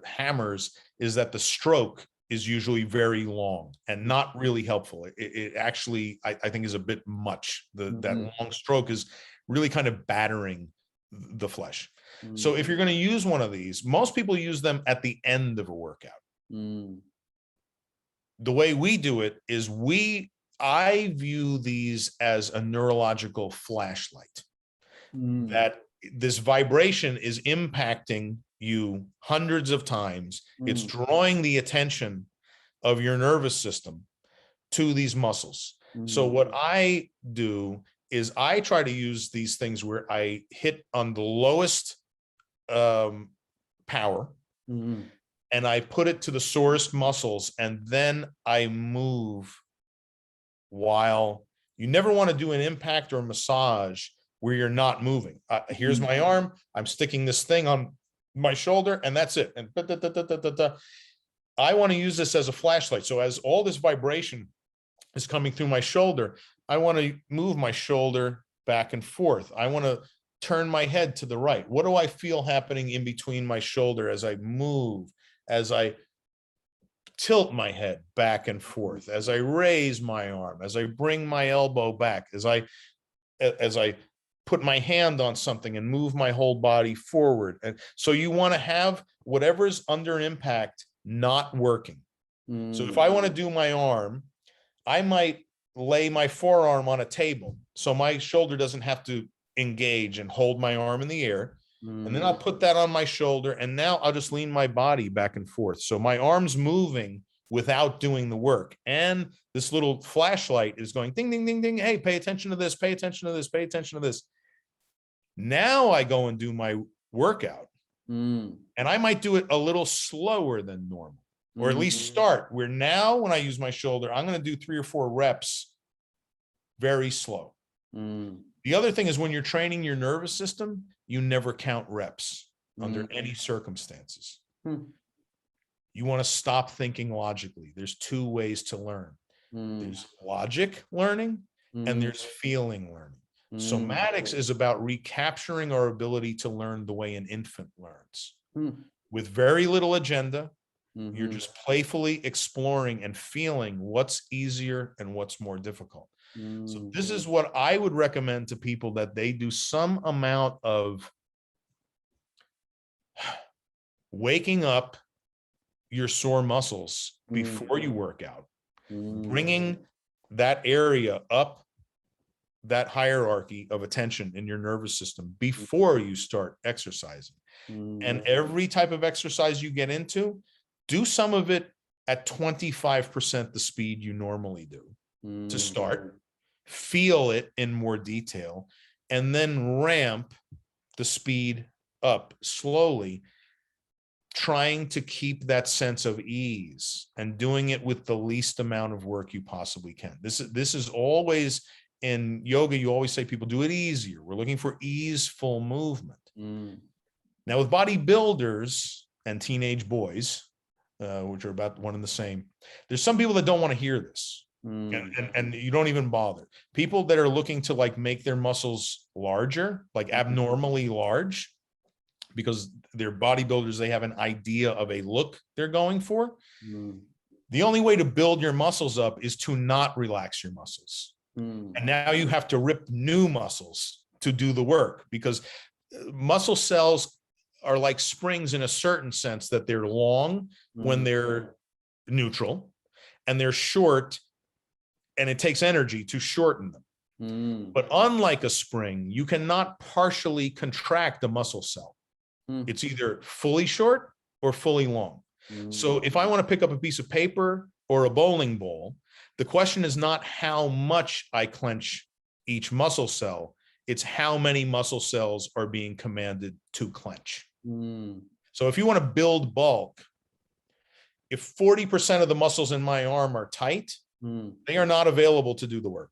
Speaker 2: hammers is that the stroke is usually very long and not really helpful. It actually, I think, is a bit much. That long stroke is really kind of battering the flesh. So if you're going to use one of these, most people use them at the end of a workout. The way we do it is I view these as a neurological flashlight, that this vibration is impacting you hundreds of times. It's drawing the attention of your nervous system to these muscles. So what I do is I try to use these things where I hit on the lowest power, and I put it to the sorest muscles, and then I move. While you never want to do an impact or massage where you're not moving. Here's my arm. I'm sticking this thing on my shoulder, and that's it. And I want to use this as a flashlight. So as all this vibration is coming through my shoulder, I want to move my shoulder back and forth. I want to turn my head to the right. What do I feel happening in between my shoulder as I move, as I tilt my head back and forth, as I raise my arm, as I bring my elbow back, as I put my hand on something and move my whole body forward. And so you want to have whatever's under impact not working. So if I want to do my arm, I might lay my forearm on a table so my shoulder doesn't have to engage and hold my arm in the air. And then I'll put that on my shoulder, and now I'll just lean my body back and forth. So my arm's moving without doing the work. And this little flashlight is going ding, ding, ding, ding. Hey, pay attention to this, pay attention to this, pay attention to this. Now I go and do my workout. And I might do it a little slower than normal, or at least start where now when I use my shoulder, I'm going to do 3 or 4 reps very slow. The other thing is when you're training your nervous system, you never count reps under any circumstances. You want to stop thinking logically. There's 2 ways to learn. There's logic learning and there's feeling learning. Somatics is about recapturing our ability to learn the way an infant learns. With very little agenda, you're just playfully exploring and feeling what's easier and what's more difficult. So this is what I would recommend to people, that they do some amount of waking up your sore muscles before you work out, bringing that area up that hierarchy of attention in your nervous system before you start exercising. And every type of exercise you get into, do some of it at 25% the speed you normally do to start. Feel it in more detail, and then ramp the speed up slowly, trying to keep that sense of ease and doing it with the least amount of work you possibly can. This is always in yoga. You always say people do it easier. We're looking for easeful movement. Now with bodybuilders and teenage boys, which are about one and the same, there's some people that don't want to hear this. And you don't even bother. People that are looking to like make their muscles larger, like abnormally large, because they're bodybuilders, they have an idea of a look they're going for. The only way to build your muscles up is to not relax your muscles. And now you have to rip new muscles to do the work, because muscle cells are like springs in a certain sense, that they're long when they're neutral, and they're short, and it takes energy to shorten them. But unlike a spring, you cannot partially contract a muscle cell. It's either fully short or fully long. So if I want to pick up a piece of paper or a bowling ball, the question is not how much I clench each muscle cell, it's how many muscle cells are being commanded to clench. So if you want to build bulk, if 40% of the muscles in my arm are tight, they are not available to do the work.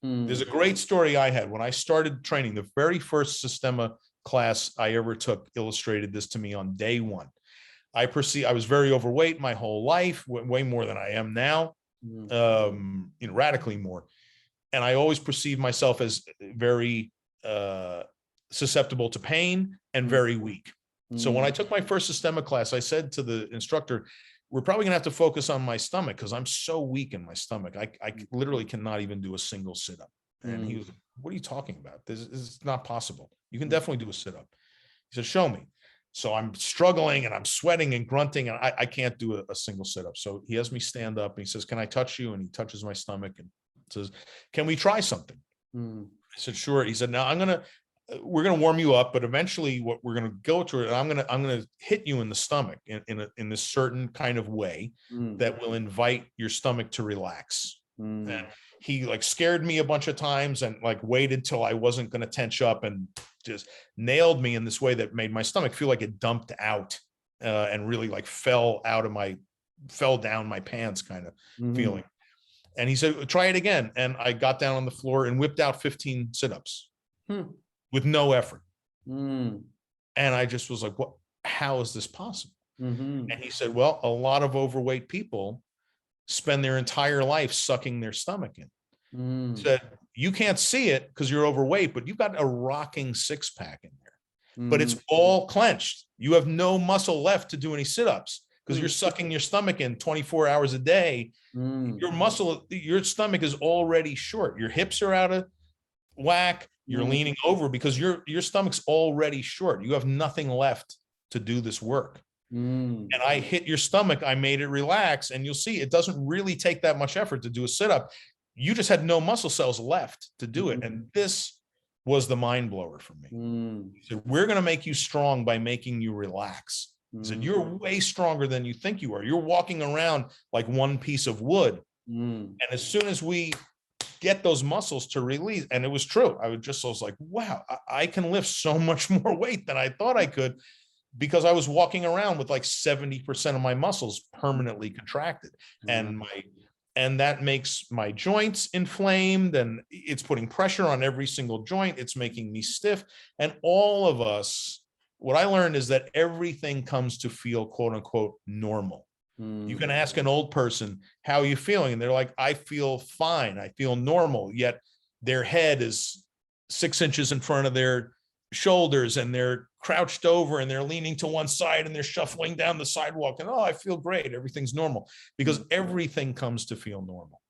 Speaker 2: There's a great story I had when I started training. The very first Systema class I ever took illustrated this to me on day 1. I was very overweight my whole life, way more than I am now, radically more. And I always perceived myself as very susceptible to pain and very weak. So when I took my first Systema class, I said to the instructor, we're probably gonna have to focus on my stomach because I'm so weak in my stomach. I literally cannot even do a single sit-up. And he was like, what are you talking about? This is not possible. You can definitely do a sit-up. He said, show me. So I'm struggling and I'm sweating and grunting, and I can't do a single sit-up. So he has me stand up and he says, can I touch you? And he touches my stomach and says, can we try something? I said, sure. He said, now we're going to warm you up, but eventually what we're going to go to it, I'm going to hit you in the stomach in this certain kind of way that will invite your stomach to relax. And he like scared me a bunch of times and like waited till I wasn't going to tense up and just nailed me in this way that made my stomach feel like it dumped out and really like fell down my pants kind of feeling. And he said, try it again. And I got down on the floor and whipped out 15 sit-ups with no effort. And I just was like, what, how is this possible? And he said, well, a lot of overweight people spend their entire life sucking their stomach in. Said, you can't see it because you're overweight, but you've got a rocking six-pack in there, but it's all clenched. You have no muscle left to do any sit-ups because you're sucking your stomach in 24 hours a day. Your stomach is already short. Your hips are out of whack. You're leaning over because your stomach's already short. You have nothing left to do this work. And I hit your stomach. I made it relax. And you'll see it doesn't really take that much effort to do a sit-up. You just had no muscle cells left to do it. And this was the mind blower for me. He said, we're going to make you strong by making you relax. He said, you're way stronger than you think you are. You're walking around like one piece of wood. And as soon as we get those muscles to release, and it was true, I was like, wow, I can lift so much more weight than I thought I could, because I was walking around with like 70% of my muscles permanently contracted. And that makes my joints inflamed, and it's putting pressure on every single joint. It's making me stiff. And all of us, what I learned is that everything comes to feel quote unquote normal. You can ask an old person, how are you feeling? And they're like, I feel fine. I feel normal. Yet their head is 6 inches in front of their shoulders, and they're crouched over, and they're leaning to one side, and they're shuffling down the sidewalk, and I feel great. Everything's normal, because everything comes to feel normal.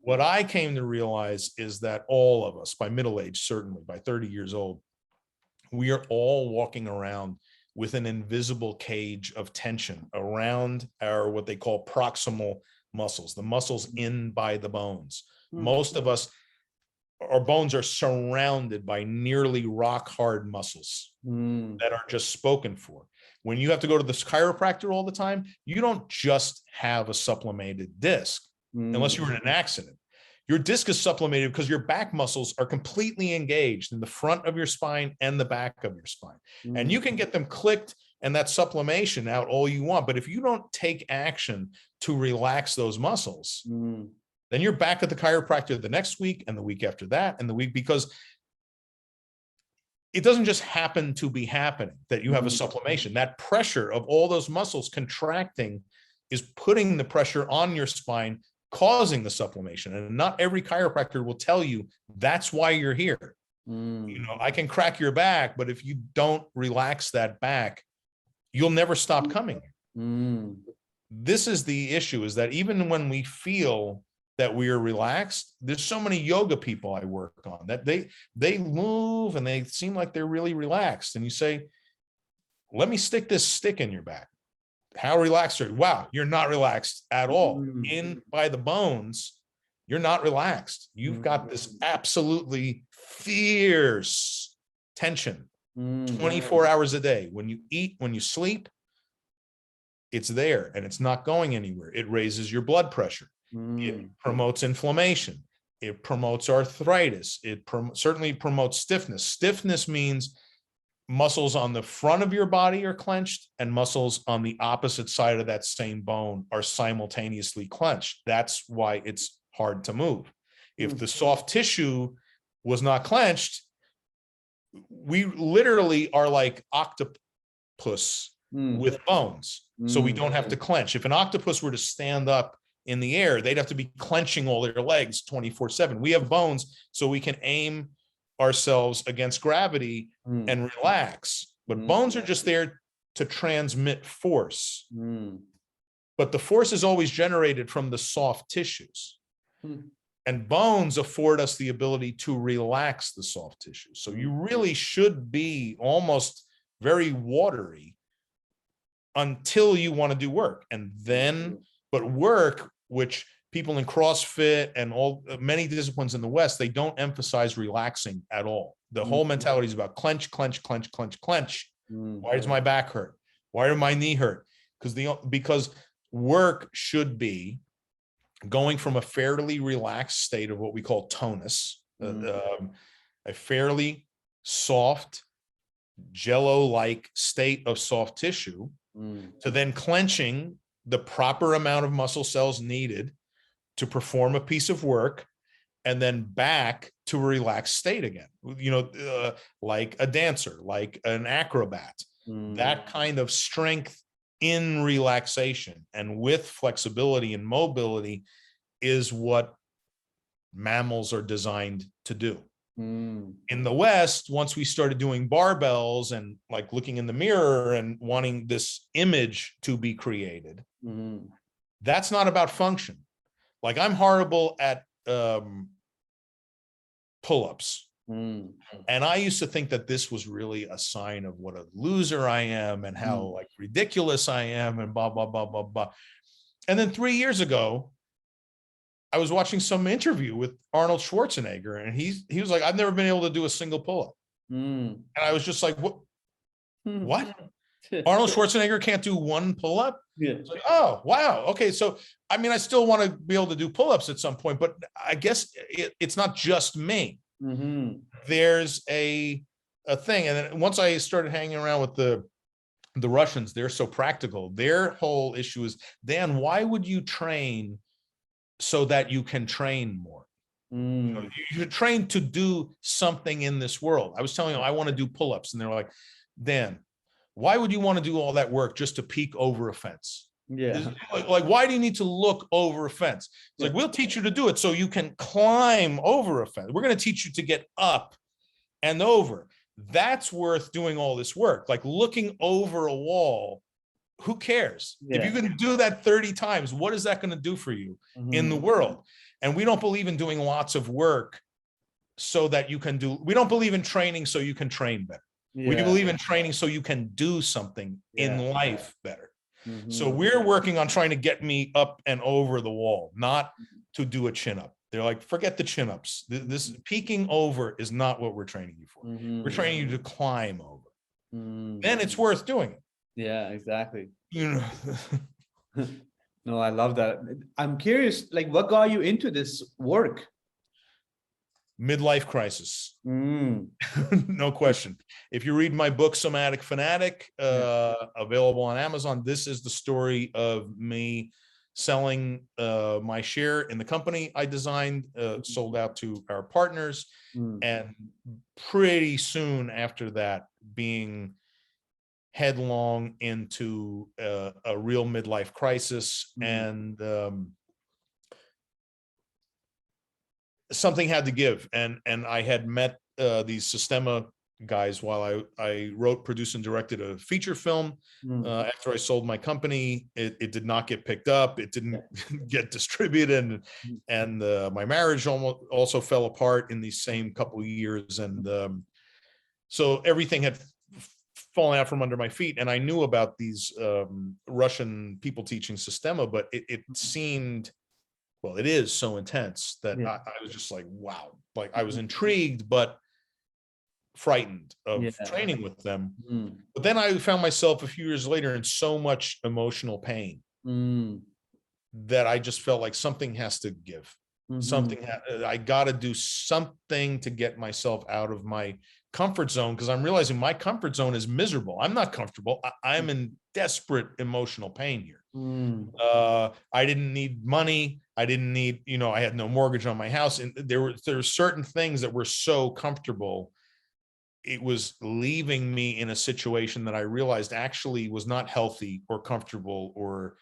Speaker 2: What I came to realize is that all of us, by middle age, certainly by 30 years old, we are all walking around with an invisible cage of tension around our, what they call proximal muscles, the muscles in by the bones. Most of us, our bones are surrounded by nearly rock hard muscles that are just spoken for. When you have to go to this chiropractor all the time, you don't just have a supplemented disc, unless you were in an accident. Your disc is supplemented because your back muscles are completely engaged in the front of your spine and the back of your spine. And you can get them clicked and that supplementation out all you want. But if you don't take action to relax those muscles, then you're back at the chiropractor the next week and the week after that and the week, because it doesn't just happen to be happening that you have a supplementation. That pressure of all those muscles contracting is putting the pressure on your spine, causing the supplementation. And not every chiropractor will tell you that's why you're here. You know, I can crack your back, but if you don't relax that back, you'll never stop coming. This is the issue, is that even when we feel that we are relaxed, there's so many yoga people I work on that they move and they seem like they're really relaxed. And you say, let me stick this stick in your back. How relaxed are you? Wow, you're not relaxed at all. In by the bones, you're not relaxed. You've got this absolutely fierce tension 24 hours a day. When you eat, when you sleep, it's there and it's not going anywhere. It raises your blood pressure. It promotes inflammation. It promotes arthritis. It certainly promotes stiffness. Stiffness means muscles on the front of your body are clenched and muscles on the opposite side of that same bone are simultaneously clenched. That's why it's hard to move. If the soft tissue was not clenched, we literally are like octopus with bones. So we don't have to clench. If an octopus were to stand up in the air, they'd have to be clenching all their legs 24/7. We have bones so we can aim ourselves against gravity and relax. But bones are just there to transmit force. But the force is always generated from the soft tissues. And bones afford us the ability to relax the soft tissues. So you really should be almost very watery until you want to do work. And then, but work, which people in CrossFit and many disciplines in the West, they don't emphasize relaxing at all. The whole mentality is about clench, clench, clench, clench, clench. Why does my back hurt? Why does my knee hurt? Because work should be going from a fairly relaxed state of what we call tonus, a fairly soft, jello-like state of soft tissue, to then clenching the proper amount of muscle cells needed to perform a piece of work, and then back to a relaxed state again, like a dancer, like an acrobat. That kind of strength in relaxation and with flexibility and mobility is what mammals are designed to do. In the West, once we started doing barbells and like looking in the mirror and wanting this image to be created, that's not about function. Like, I'm horrible at pull-ups. And I used to think that this was really a sign of what a loser I am and how like ridiculous I am and blah, blah, blah, blah, blah. And then 3 years ago, I was watching some interview with Arnold Schwarzenegger, and he was like, I've never been able to do a single pull-up. And I was just like, what? Arnold Schwarzenegger can't do one pull-up? Like, oh, wow. Okay. So, I mean, I still want to be able to do pull-ups at some point, but I guess it's not just me. There's a thing. And then once I started hanging around with the Russians, they're so practical. Their whole issue is, Dan, why would you train so that you can train more? You should train to do something in this world. I was telling them I want to do pull-ups, and they were like, Dan, why would you want to do all that work just to peek over a fence? Like, why do you need to look over a fence? It's like, we'll teach you to do it so you can climb over a fence. We're going to teach you to get up and over. That's worth doing all this work. Like, looking over a wall, who cares? If you can do that 30 times, what is that going to do for you in the world? And we don't believe in doing lots of work so that you can do, we don't believe in training so you can train better. We believe in training so you can do something in life better. So we're working on trying to get me up and over the wall, not to do a chin up. They're like, forget the chin ups. This peeking over is not what we're training you for. We're training you to climb over. Then it's worth doing it.
Speaker 1: Yeah, exactly.
Speaker 2: You know.
Speaker 1: No, I love that. I'm curious, like, what got you into this work?
Speaker 2: Midlife crisis. No question. If you read my book, Somatic Fanatic, available on Amazon, this is the story of me selling my share in the company I designed, sold out to our partners, and pretty soon after that being headlong into a real midlife crisis. And something had to give, and I had met these Systema guys while I wrote, produced, and directed a feature film. After I sold my company, it did not get picked up. It didn't get distributed, and my marriage also fell apart in these same couple of years, and so everything had fallen out from under my feet. And I knew about these Russian people teaching Systema, but it seemed, well, it is so intense that I was just like, wow. Like, I was intrigued, but frightened of training with them. But then I found myself a few years later in so much emotional pain that I just felt like something has to give. I got to do something to get myself out of my comfort zone, because I'm realizing my comfort zone is miserable. I'm not comfortable. I'm in desperate emotional pain here. I didn't need money. I didn't need, I had no mortgage on my house. And there were certain things that were so comfortable. It was leaving me in a situation that I realized actually was not healthy or comfortable or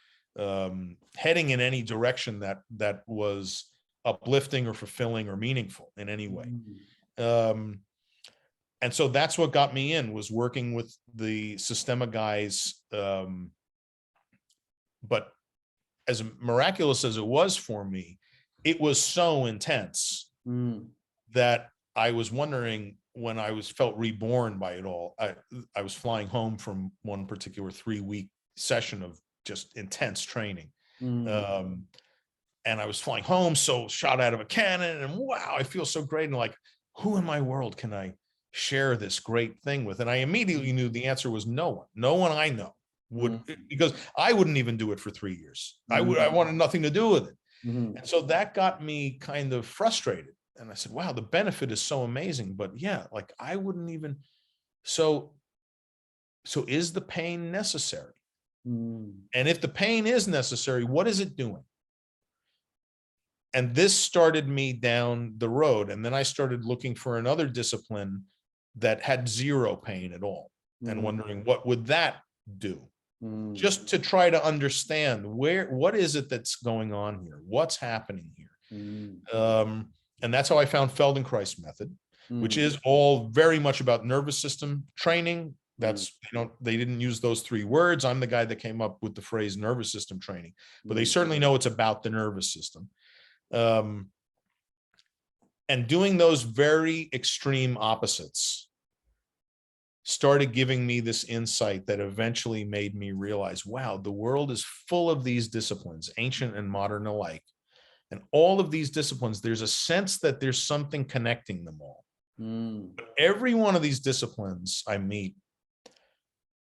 Speaker 2: heading in any direction that was uplifting or fulfilling or meaningful in any way. And so that's what got me in, was working with the Systema guys. But as miraculous as it was for me, it was so intense that I was wondering, when I felt reborn by it all, I was flying home from one particular 3-week session of just intense training. And I was flying home, so shot out of a cannon, and wow, I feel so great. And like, who in my world can I share this great thing with? And I immediately knew the answer was no one I know would, because I wouldn't even do it for 3 years. I wanted nothing to do with it. And so that got me kind of frustrated. And I said, wow, the benefit is so amazing, but yeah, like I wouldn't even, so is the pain necessary? And if the pain is necessary, what is it doing? And this started me down the road. And then I started looking for another discipline that had zero pain at all, and wondering what would that do, just to try to understand what is it that's going on here? What's happening here? And that's how I found Feldenkrais method, which is all very much about nervous system training. That's, they didn't use those 3 words. I'm the guy that came up with the phrase nervous system training, but they certainly know it's about the nervous system. And doing those very extreme opposites started giving me this insight that eventually made me realize, wow, the world is full of these disciplines, ancient and modern alike. And all of these disciplines, there's a sense that there's something connecting them all. But every one of these disciplines I meet,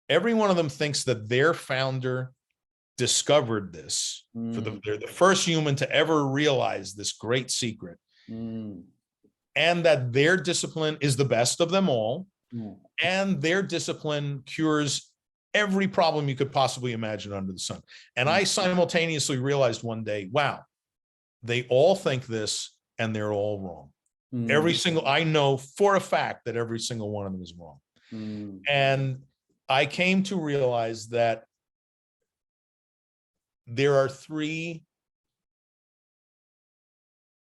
Speaker 2: every one of them thinks that their founder discovered this. They're the first human to ever realize this great secret. And that their discipline is the best of them all. And their discipline cures every problem you could possibly imagine under the sun. And I simultaneously realized one day, wow, they all think this and they're all wrong. I know for a fact that every single one of them is wrong. And I came to realize that there are 3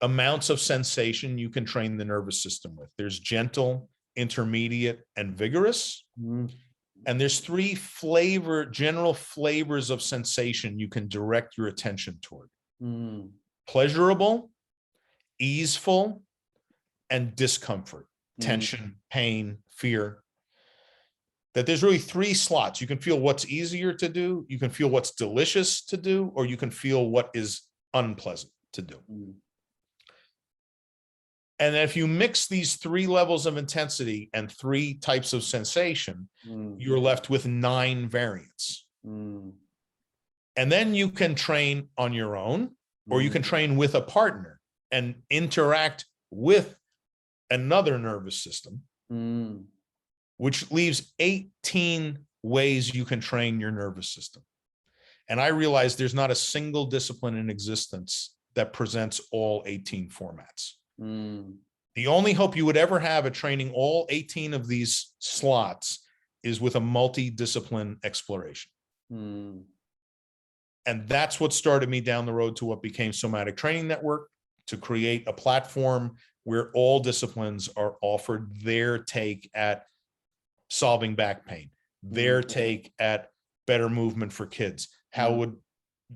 Speaker 2: amounts of sensation you can train the nervous system with. There's gentle, intermediate, and vigorous. And there's 3 general flavors of sensation you can direct your attention toward. Pleasurable, easeful, and discomfort, tension, pain, fear. That there's really 3 slots. You can feel what's easier to do, you can feel what's delicious to do, or you can feel what is unpleasant to do. And if you mix these 3 levels of intensity and 3 types of sensation, you're left with 9 variants. And then you can train on your own, or you can train with a partner and interact with another nervous system, which leaves 18 ways you can train your nervous system. And I realized there's not a single discipline in existence that presents all 18 formats. The only hope you would ever have at training all 18 of these slots is with a multi-discipline exploration. And that's what started me down the road to what became Somatic Training Network, to create a platform where all disciplines are offered their take at solving back pain, their take at better movement for kids. How would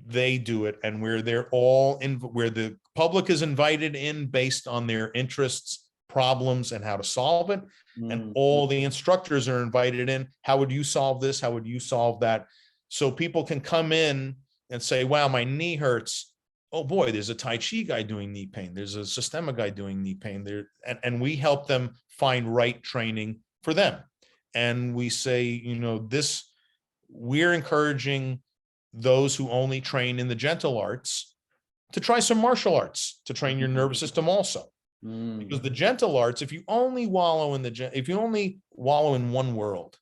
Speaker 2: they do it? And where they're all in, where the public is invited in based on their interests, problems, and how to solve it. And all the instructors are invited in. How would you solve this? How would you solve that? So people can come in and say, wow, my knee hurts. Oh boy, there's a Tai Chi guy doing knee pain. There's a Systema guy doing knee pain there. And we help them find right training for them. And we say, we're encouraging those who only train in the gentle arts to try some martial arts to train your nervous system also. Because the gentle arts, if you only wallow in one world,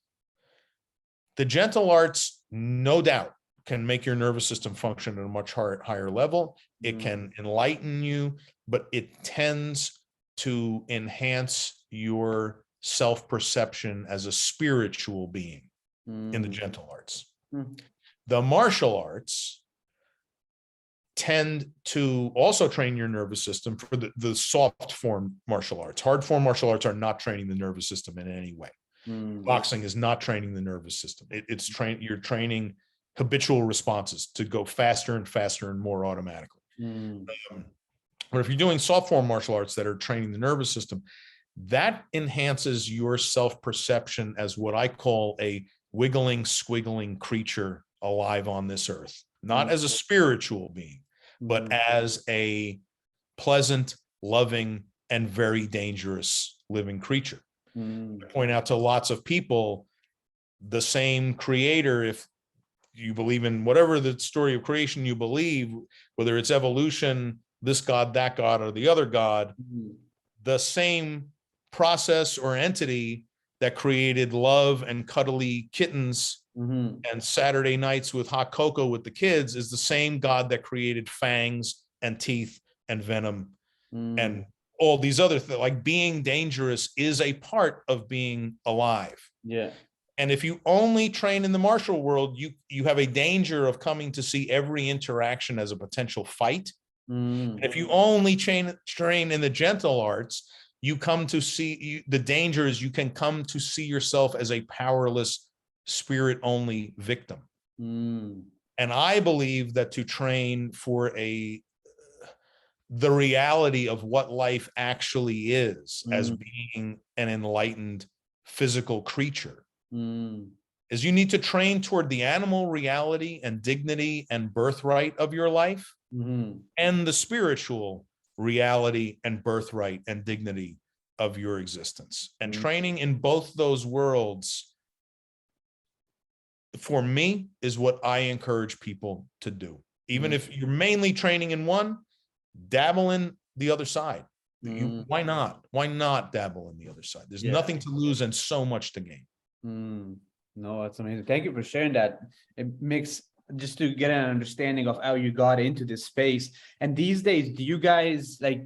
Speaker 2: the gentle arts, no doubt, can make your nervous system function at a much higher level. It can enlighten you, but it tends to enhance your self-perception as a spiritual being in the gentle arts. The martial arts tend to also train your nervous system for the soft form martial arts. Hard form martial arts are not training the nervous system in any way. Boxing is not training the nervous system. You're training habitual responses to go faster and faster and more automatically. But if you're doing soft form martial arts that are training the nervous system, that enhances your self-perception as what I call a wiggling, squiggling creature alive on this earth, not as a spiritual being, but as a pleasant, loving, and very dangerous living creature. I point out to lots of people, the same creator, if you believe in whatever the story of creation you believe, whether it's evolution, this God, that God, or the other God, the same process or entity that created love and cuddly kittens and Saturday nights with hot cocoa with the kids is the same God that created fangs and teeth and venom and all these other things. Like, being dangerous is a part of being alive.
Speaker 1: Yeah.
Speaker 2: And if you only train in the martial world, you have a danger of coming to see every interaction as a potential fight. And if you only train in the gentle arts, you come to see the danger is you can come to see yourself as a powerless spirit only victim. And I believe that to train for the reality of what life actually is as being an enlightened physical creature is you need to train toward the animal reality and dignity and birthright of your life and the spiritual reality and birthright and dignity of your existence. And training in both those worlds, for me, is what I encourage people to do. Even if you're mainly training in one, dabble in the other side. Why not? Why not dabble in the other side? There's nothing to lose and so much to gain.
Speaker 1: No, that's amazing. Thank you for sharing that. It makes, just to get an understanding of how you got into this space. And these days, do you guys, like,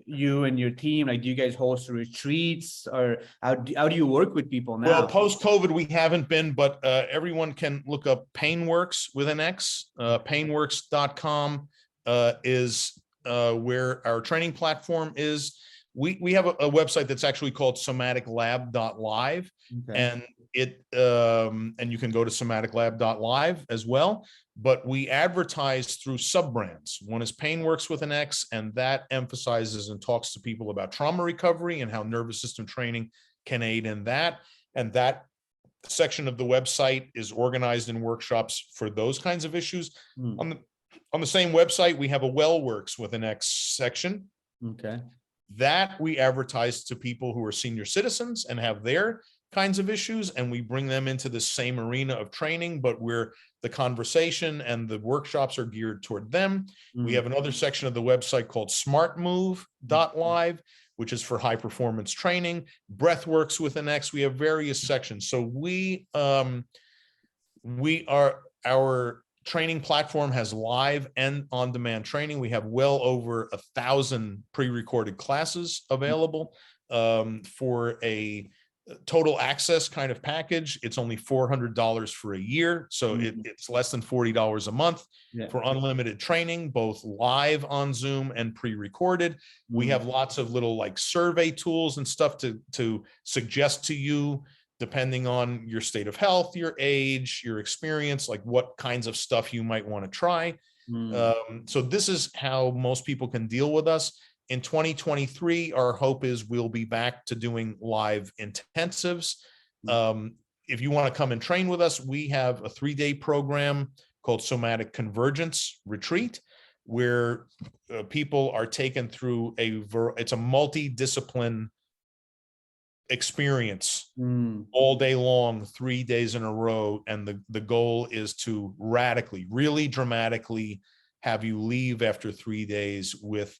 Speaker 1: you and your team, like, do you guys host retreats, or how do you work with people now?
Speaker 2: Well, post-COVID, we haven't been, but everyone can look up Painworks with an X. Painworks.com is where our training platform is. We have a website that's actually called somaticlab.live. And and you can go to somaticlab.live as well, but we advertise through sub-brands. One is Painworks with an X, and that emphasizes and talks to people about trauma recovery and how nervous system training can aid in that. And that section of the website is organized in workshops for those kinds of issues. On the same website, we have a WellWorks with an X section. That we advertise to people who are senior citizens and have their kinds of issues, and we bring them into the same arena of training, but where the conversation and the workshops are geared toward them. We have another section of the website called smartmove.live, which is for high performance training. Breathworks with an X. We have various sections. So our training platform has live and on-demand training. We have well over 1,000 pre-recorded classes available for a total access kind of package. It's only $400 for a year, so it's less than $40 a month for unlimited training, both live on Zoom and pre-recorded. We have lots of little like survey tools and stuff to suggest to you, depending on your state of health, your age, your experience, like what kinds of stuff you might want to try. So this is how most people can deal with us. In 2023, our hope is we'll be back to doing live intensives. If you want to come and train with us, we have a 3-day program called Somatic Convergence Retreat, where people are taken through it's a multi-discipline experience all day long, 3 days in a row. And the goal is to radically, really dramatically have you leave after 3 days with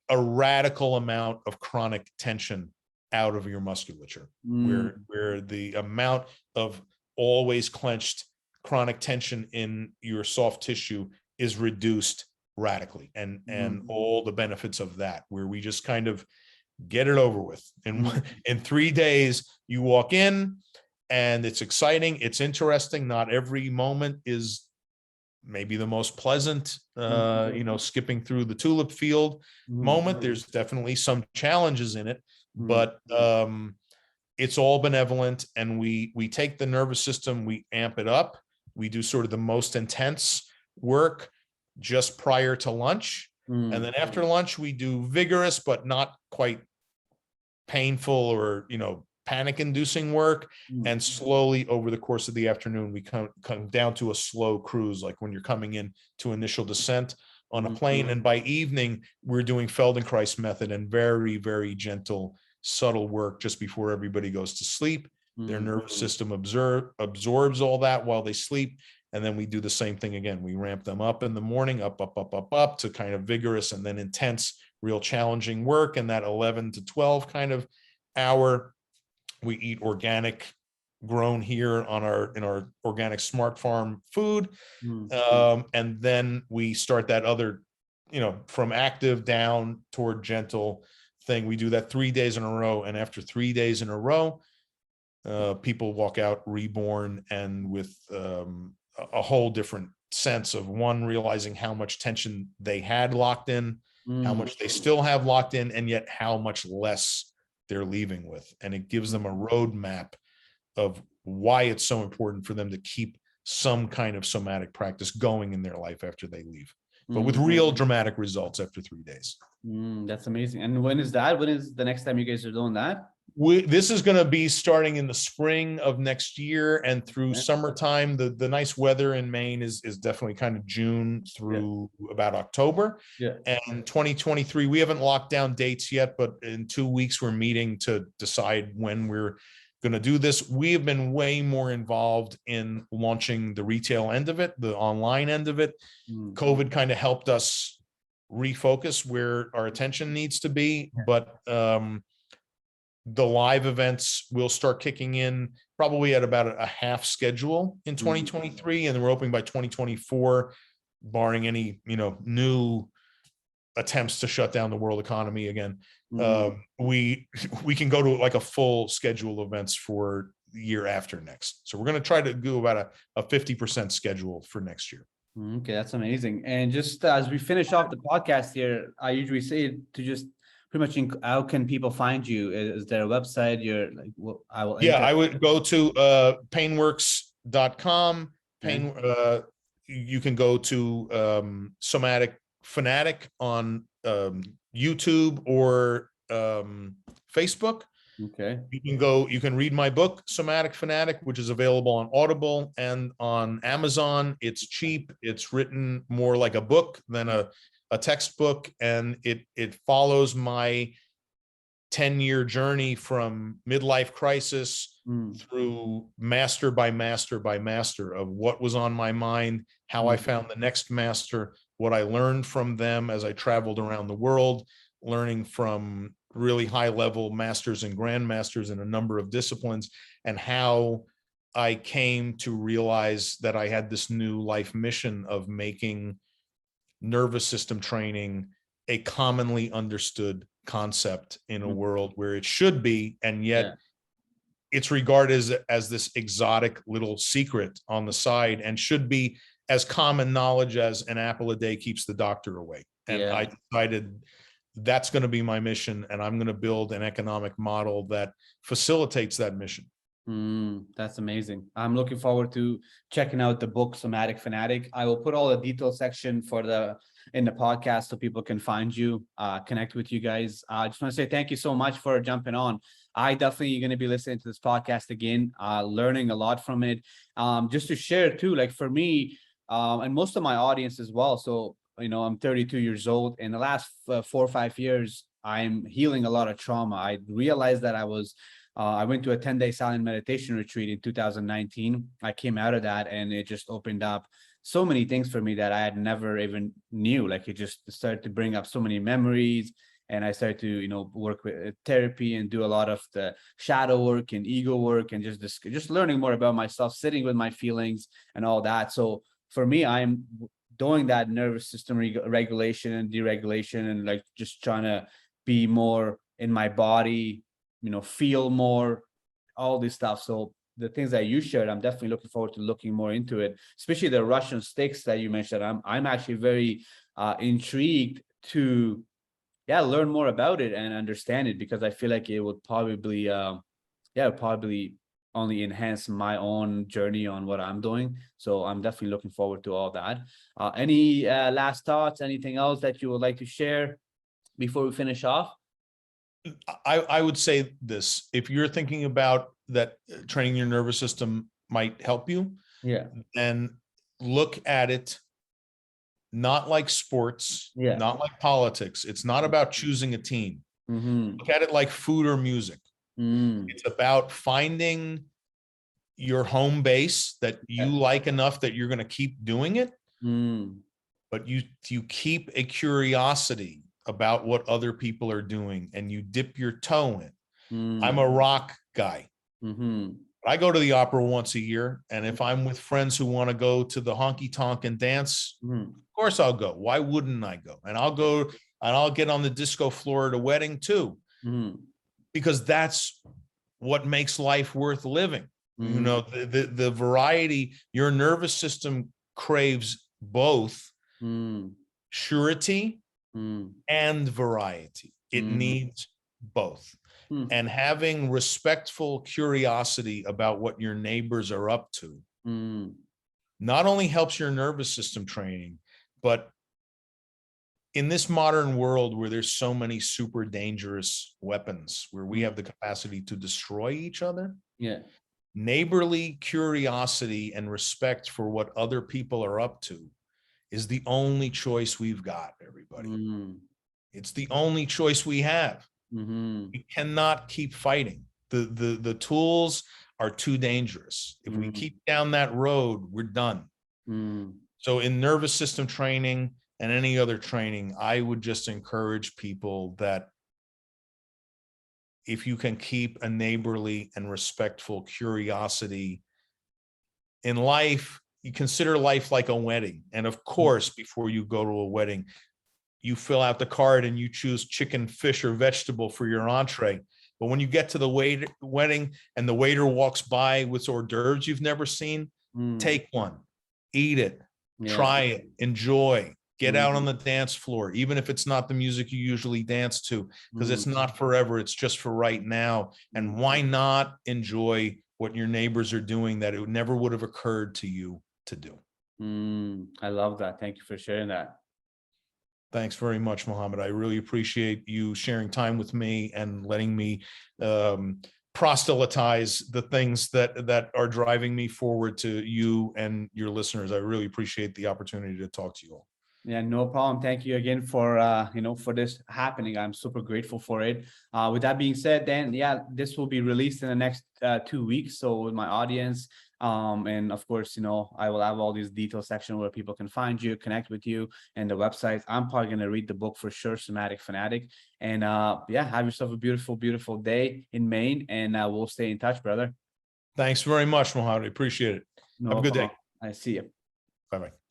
Speaker 2: a radical amount of chronic tension out of your musculature, where the amount of always clenched chronic tension in your soft tissue is reduced radically, and all the benefits of that, where we just kind of get it over with. And in 3 days, you walk in and it's exciting, it's interesting. Not every moment is maybe the most pleasant, skipping through the tulip field moment. There's definitely some challenges in it, but it's all benevolent. And we take the nervous system, we amp it up. We do sort of the most intense work just prior to lunch. And then after lunch, we do vigorous, but not quite painful or, panic inducing work. And slowly over the course of the afternoon, we come down to a slow cruise, like when you're coming in to initial descent on a plane. And by evening, we're doing Feldenkrais method and very, very gentle, subtle work just before everybody goes to sleep. Their nervous system absorbs all that while they sleep. And then we do the same thing again. We ramp them up in the morning, up to kind of vigorous and then intense, real challenging work. And that 11 to 12 kind of hour, we eat organic, grown here in our organic smart farm food. And then we start that other, from active down toward gentle thing. We do that 3 days in a row. And after 3 days in a row, people walk out reborn and with a whole different sense of, one, realizing how much tension they had locked in, how much they still have locked in, and yet how much less they're leaving with. And it gives them a roadmap of why it's so important for them to keep some kind of somatic practice going in their life after they leave, but with real dramatic results after 3 days.
Speaker 1: That's amazing. And when is that? When is the next time you guys are doing that?
Speaker 2: This is going to be starting in the spring of next year and through summertime. The nice weather in Maine is definitely kind of June through about October. And 2023, we haven't locked down dates yet, but in 2 weeks, we're meeting to decide when we're going to do this. We have been way more involved in launching the retail end of it, the online end of it. COVID kind of helped us refocus where our attention needs to be, but the live events will start kicking in probably at about a half schedule in 2023. And then we're hoping by 2024, barring any, new attempts to shut down the world economy again, we can go to like a full schedule of events for the year after next. So we're going to try to do about a 50% schedule for next year.
Speaker 1: Okay, that's amazing. And just as we finish off the podcast here, I usually say to just pretty much, how can people find you? Is there a website? You're like, well,
Speaker 2: I would go to painworks.com. You can go to Somatic Fanatic on YouTube or Facebook.
Speaker 1: Okay.
Speaker 2: You can read my book, Somatic Fanatic, which is available on Audible and on Amazon. It's cheap. It's written more like a book than a textbook, and it follows my 10-year journey from midlife crisis through master by master by master of what was on my mind, how I found the next master, what I learned from them as I traveled around the world, learning from really high-level masters and grandmasters in a number of disciplines, and how I came to realize that I had this new life mission of making nervous system training a commonly understood concept in a world where it should be, and yet it's regarded as this exotic little secret on the side, and should be as common knowledge as an apple a day keeps the doctor away. And I decided that's going to be my mission, and I'm going to build an economic model that facilitates that mission.
Speaker 1: That's amazing. I'm looking forward to checking out the book Somatic Fanatic. I will put all the detail section in the podcast so people can find you, connect with you guys. I just want to say thank you so much for jumping on. I definitely going to be listening to this podcast again, learning a lot from it. Just to share too, like for me, and most of my audience as well. So, I'm 32 years old. In the last 4 or 5 years, I'm healing a lot of trauma. I realized that I went to a 10-day silent meditation retreat in 2019. I came out of that and it just opened up so many things for me that I had never even knew. Like it just started to bring up so many memories, and I started to, work with therapy and do a lot of the shadow work and ego work, and just learning more about myself, sitting with my feelings and all that. So for me, I'm doing that nervous system regulation and deregulation, and like just trying to be more in my body, feel more, all this stuff. So the things that you shared, I'm definitely looking forward to looking more into it, especially the Russian sticks that you mentioned. I'm actually very intrigued to learn more about it and understand it, because I feel like it would probably only enhance my own journey on what I'm doing. So I'm definitely looking forward to all that. Any last thoughts, anything else that you would like to share before we finish off?
Speaker 2: I would say this: if you're thinking about that, training your nervous system might help you,
Speaker 1: Yeah.
Speaker 2: then look at it not like sports,
Speaker 1: Yeah.
Speaker 2: not like politics. It's not about choosing a team.
Speaker 1: Mm-hmm.
Speaker 2: Look at it like food or music.
Speaker 1: Mm.
Speaker 2: It's about finding your home base that you
Speaker 1: Yeah.
Speaker 2: like enough that you're going to keep doing it,
Speaker 1: Mm.
Speaker 2: but you keep a curiosity about what other people are doing and you dip your toe in. I'm
Speaker 1: Mm.
Speaker 2: a rock guy.
Speaker 1: Mm-hmm.
Speaker 2: I go to the opera once a year, and if I'm with friends who want to go to the honky tonk and dance,
Speaker 1: Mm-hmm.
Speaker 2: of course I'll go. Why wouldn't I go? And I'll go and I'll get on the disco floor at a wedding too,
Speaker 1: Mm-hmm.
Speaker 2: because that's what makes life worth living. You
Speaker 1: Mm-hmm.
Speaker 2: know, the variety, your nervous system craves both
Speaker 1: Mm.
Speaker 2: surety
Speaker 1: Mm.
Speaker 2: and variety. It
Speaker 1: Mm.
Speaker 2: needs both.
Speaker 1: Mm.
Speaker 2: And having respectful curiosity about what your neighbors are up to
Speaker 1: Mm.
Speaker 2: not only helps your nervous system training, but in this modern world where there's so many super dangerous weapons, where we
Speaker 1: Mm.
Speaker 2: have the capacity to destroy each other,
Speaker 1: Yeah.
Speaker 2: neighborly curiosity and respect for what other people are up to is the only choice we've got, everybody.
Speaker 1: Mm.
Speaker 2: It's the only choice we have.
Speaker 1: Mm-hmm.
Speaker 2: We cannot keep fighting. The tools are too dangerous. If we
Speaker 1: Mm.
Speaker 2: keep down that road, we're done.
Speaker 1: Mm.
Speaker 2: So in nervous system training and any other training, I would just encourage people that if you can keep a neighborly and respectful curiosity in life, you consider life like a wedding. And of course, before you go to a wedding, you fill out the card and you choose chicken, fish, or vegetable for your entree. But when you get to the wedding and the waiter walks by with hors d'oeuvres you've never seen,
Speaker 1: Mm.
Speaker 2: take one, eat it,
Speaker 1: Yeah.
Speaker 2: try it, enjoy, get out on
Speaker 1: Mm.
Speaker 2: the dance floor, even if it's not the music you usually dance to, because
Speaker 1: Mm.
Speaker 2: it's not forever, it's just for right now. And why not enjoy what your neighbors are doing that it never would have occurred to you to do?
Speaker 1: Mm. I love that. Thank you for sharing that.
Speaker 2: Thanks very much, Mohammed. I really appreciate you sharing time with me and letting me proselytize the things that are driving me forward to you and your listeners. I really appreciate the opportunity to talk to you all.
Speaker 1: Yeah, no problem. Thank you again for for this happening. I'm super grateful for it. With that being said, then yeah, this will be released in the next 2 weeks. So with my audience, and of course, I will have all these detail section where people can find you, connect with you, and the website. I'm probably gonna read the book for sure, Somatic Fanatic. And yeah, have yourself a beautiful, beautiful day in Maine, and we'll stay in touch, brother.
Speaker 2: Thanks very much, Mohammed. I appreciate it. Have a
Speaker 1: No
Speaker 2: good day.
Speaker 1: problem. I see you.
Speaker 2: Bye-bye.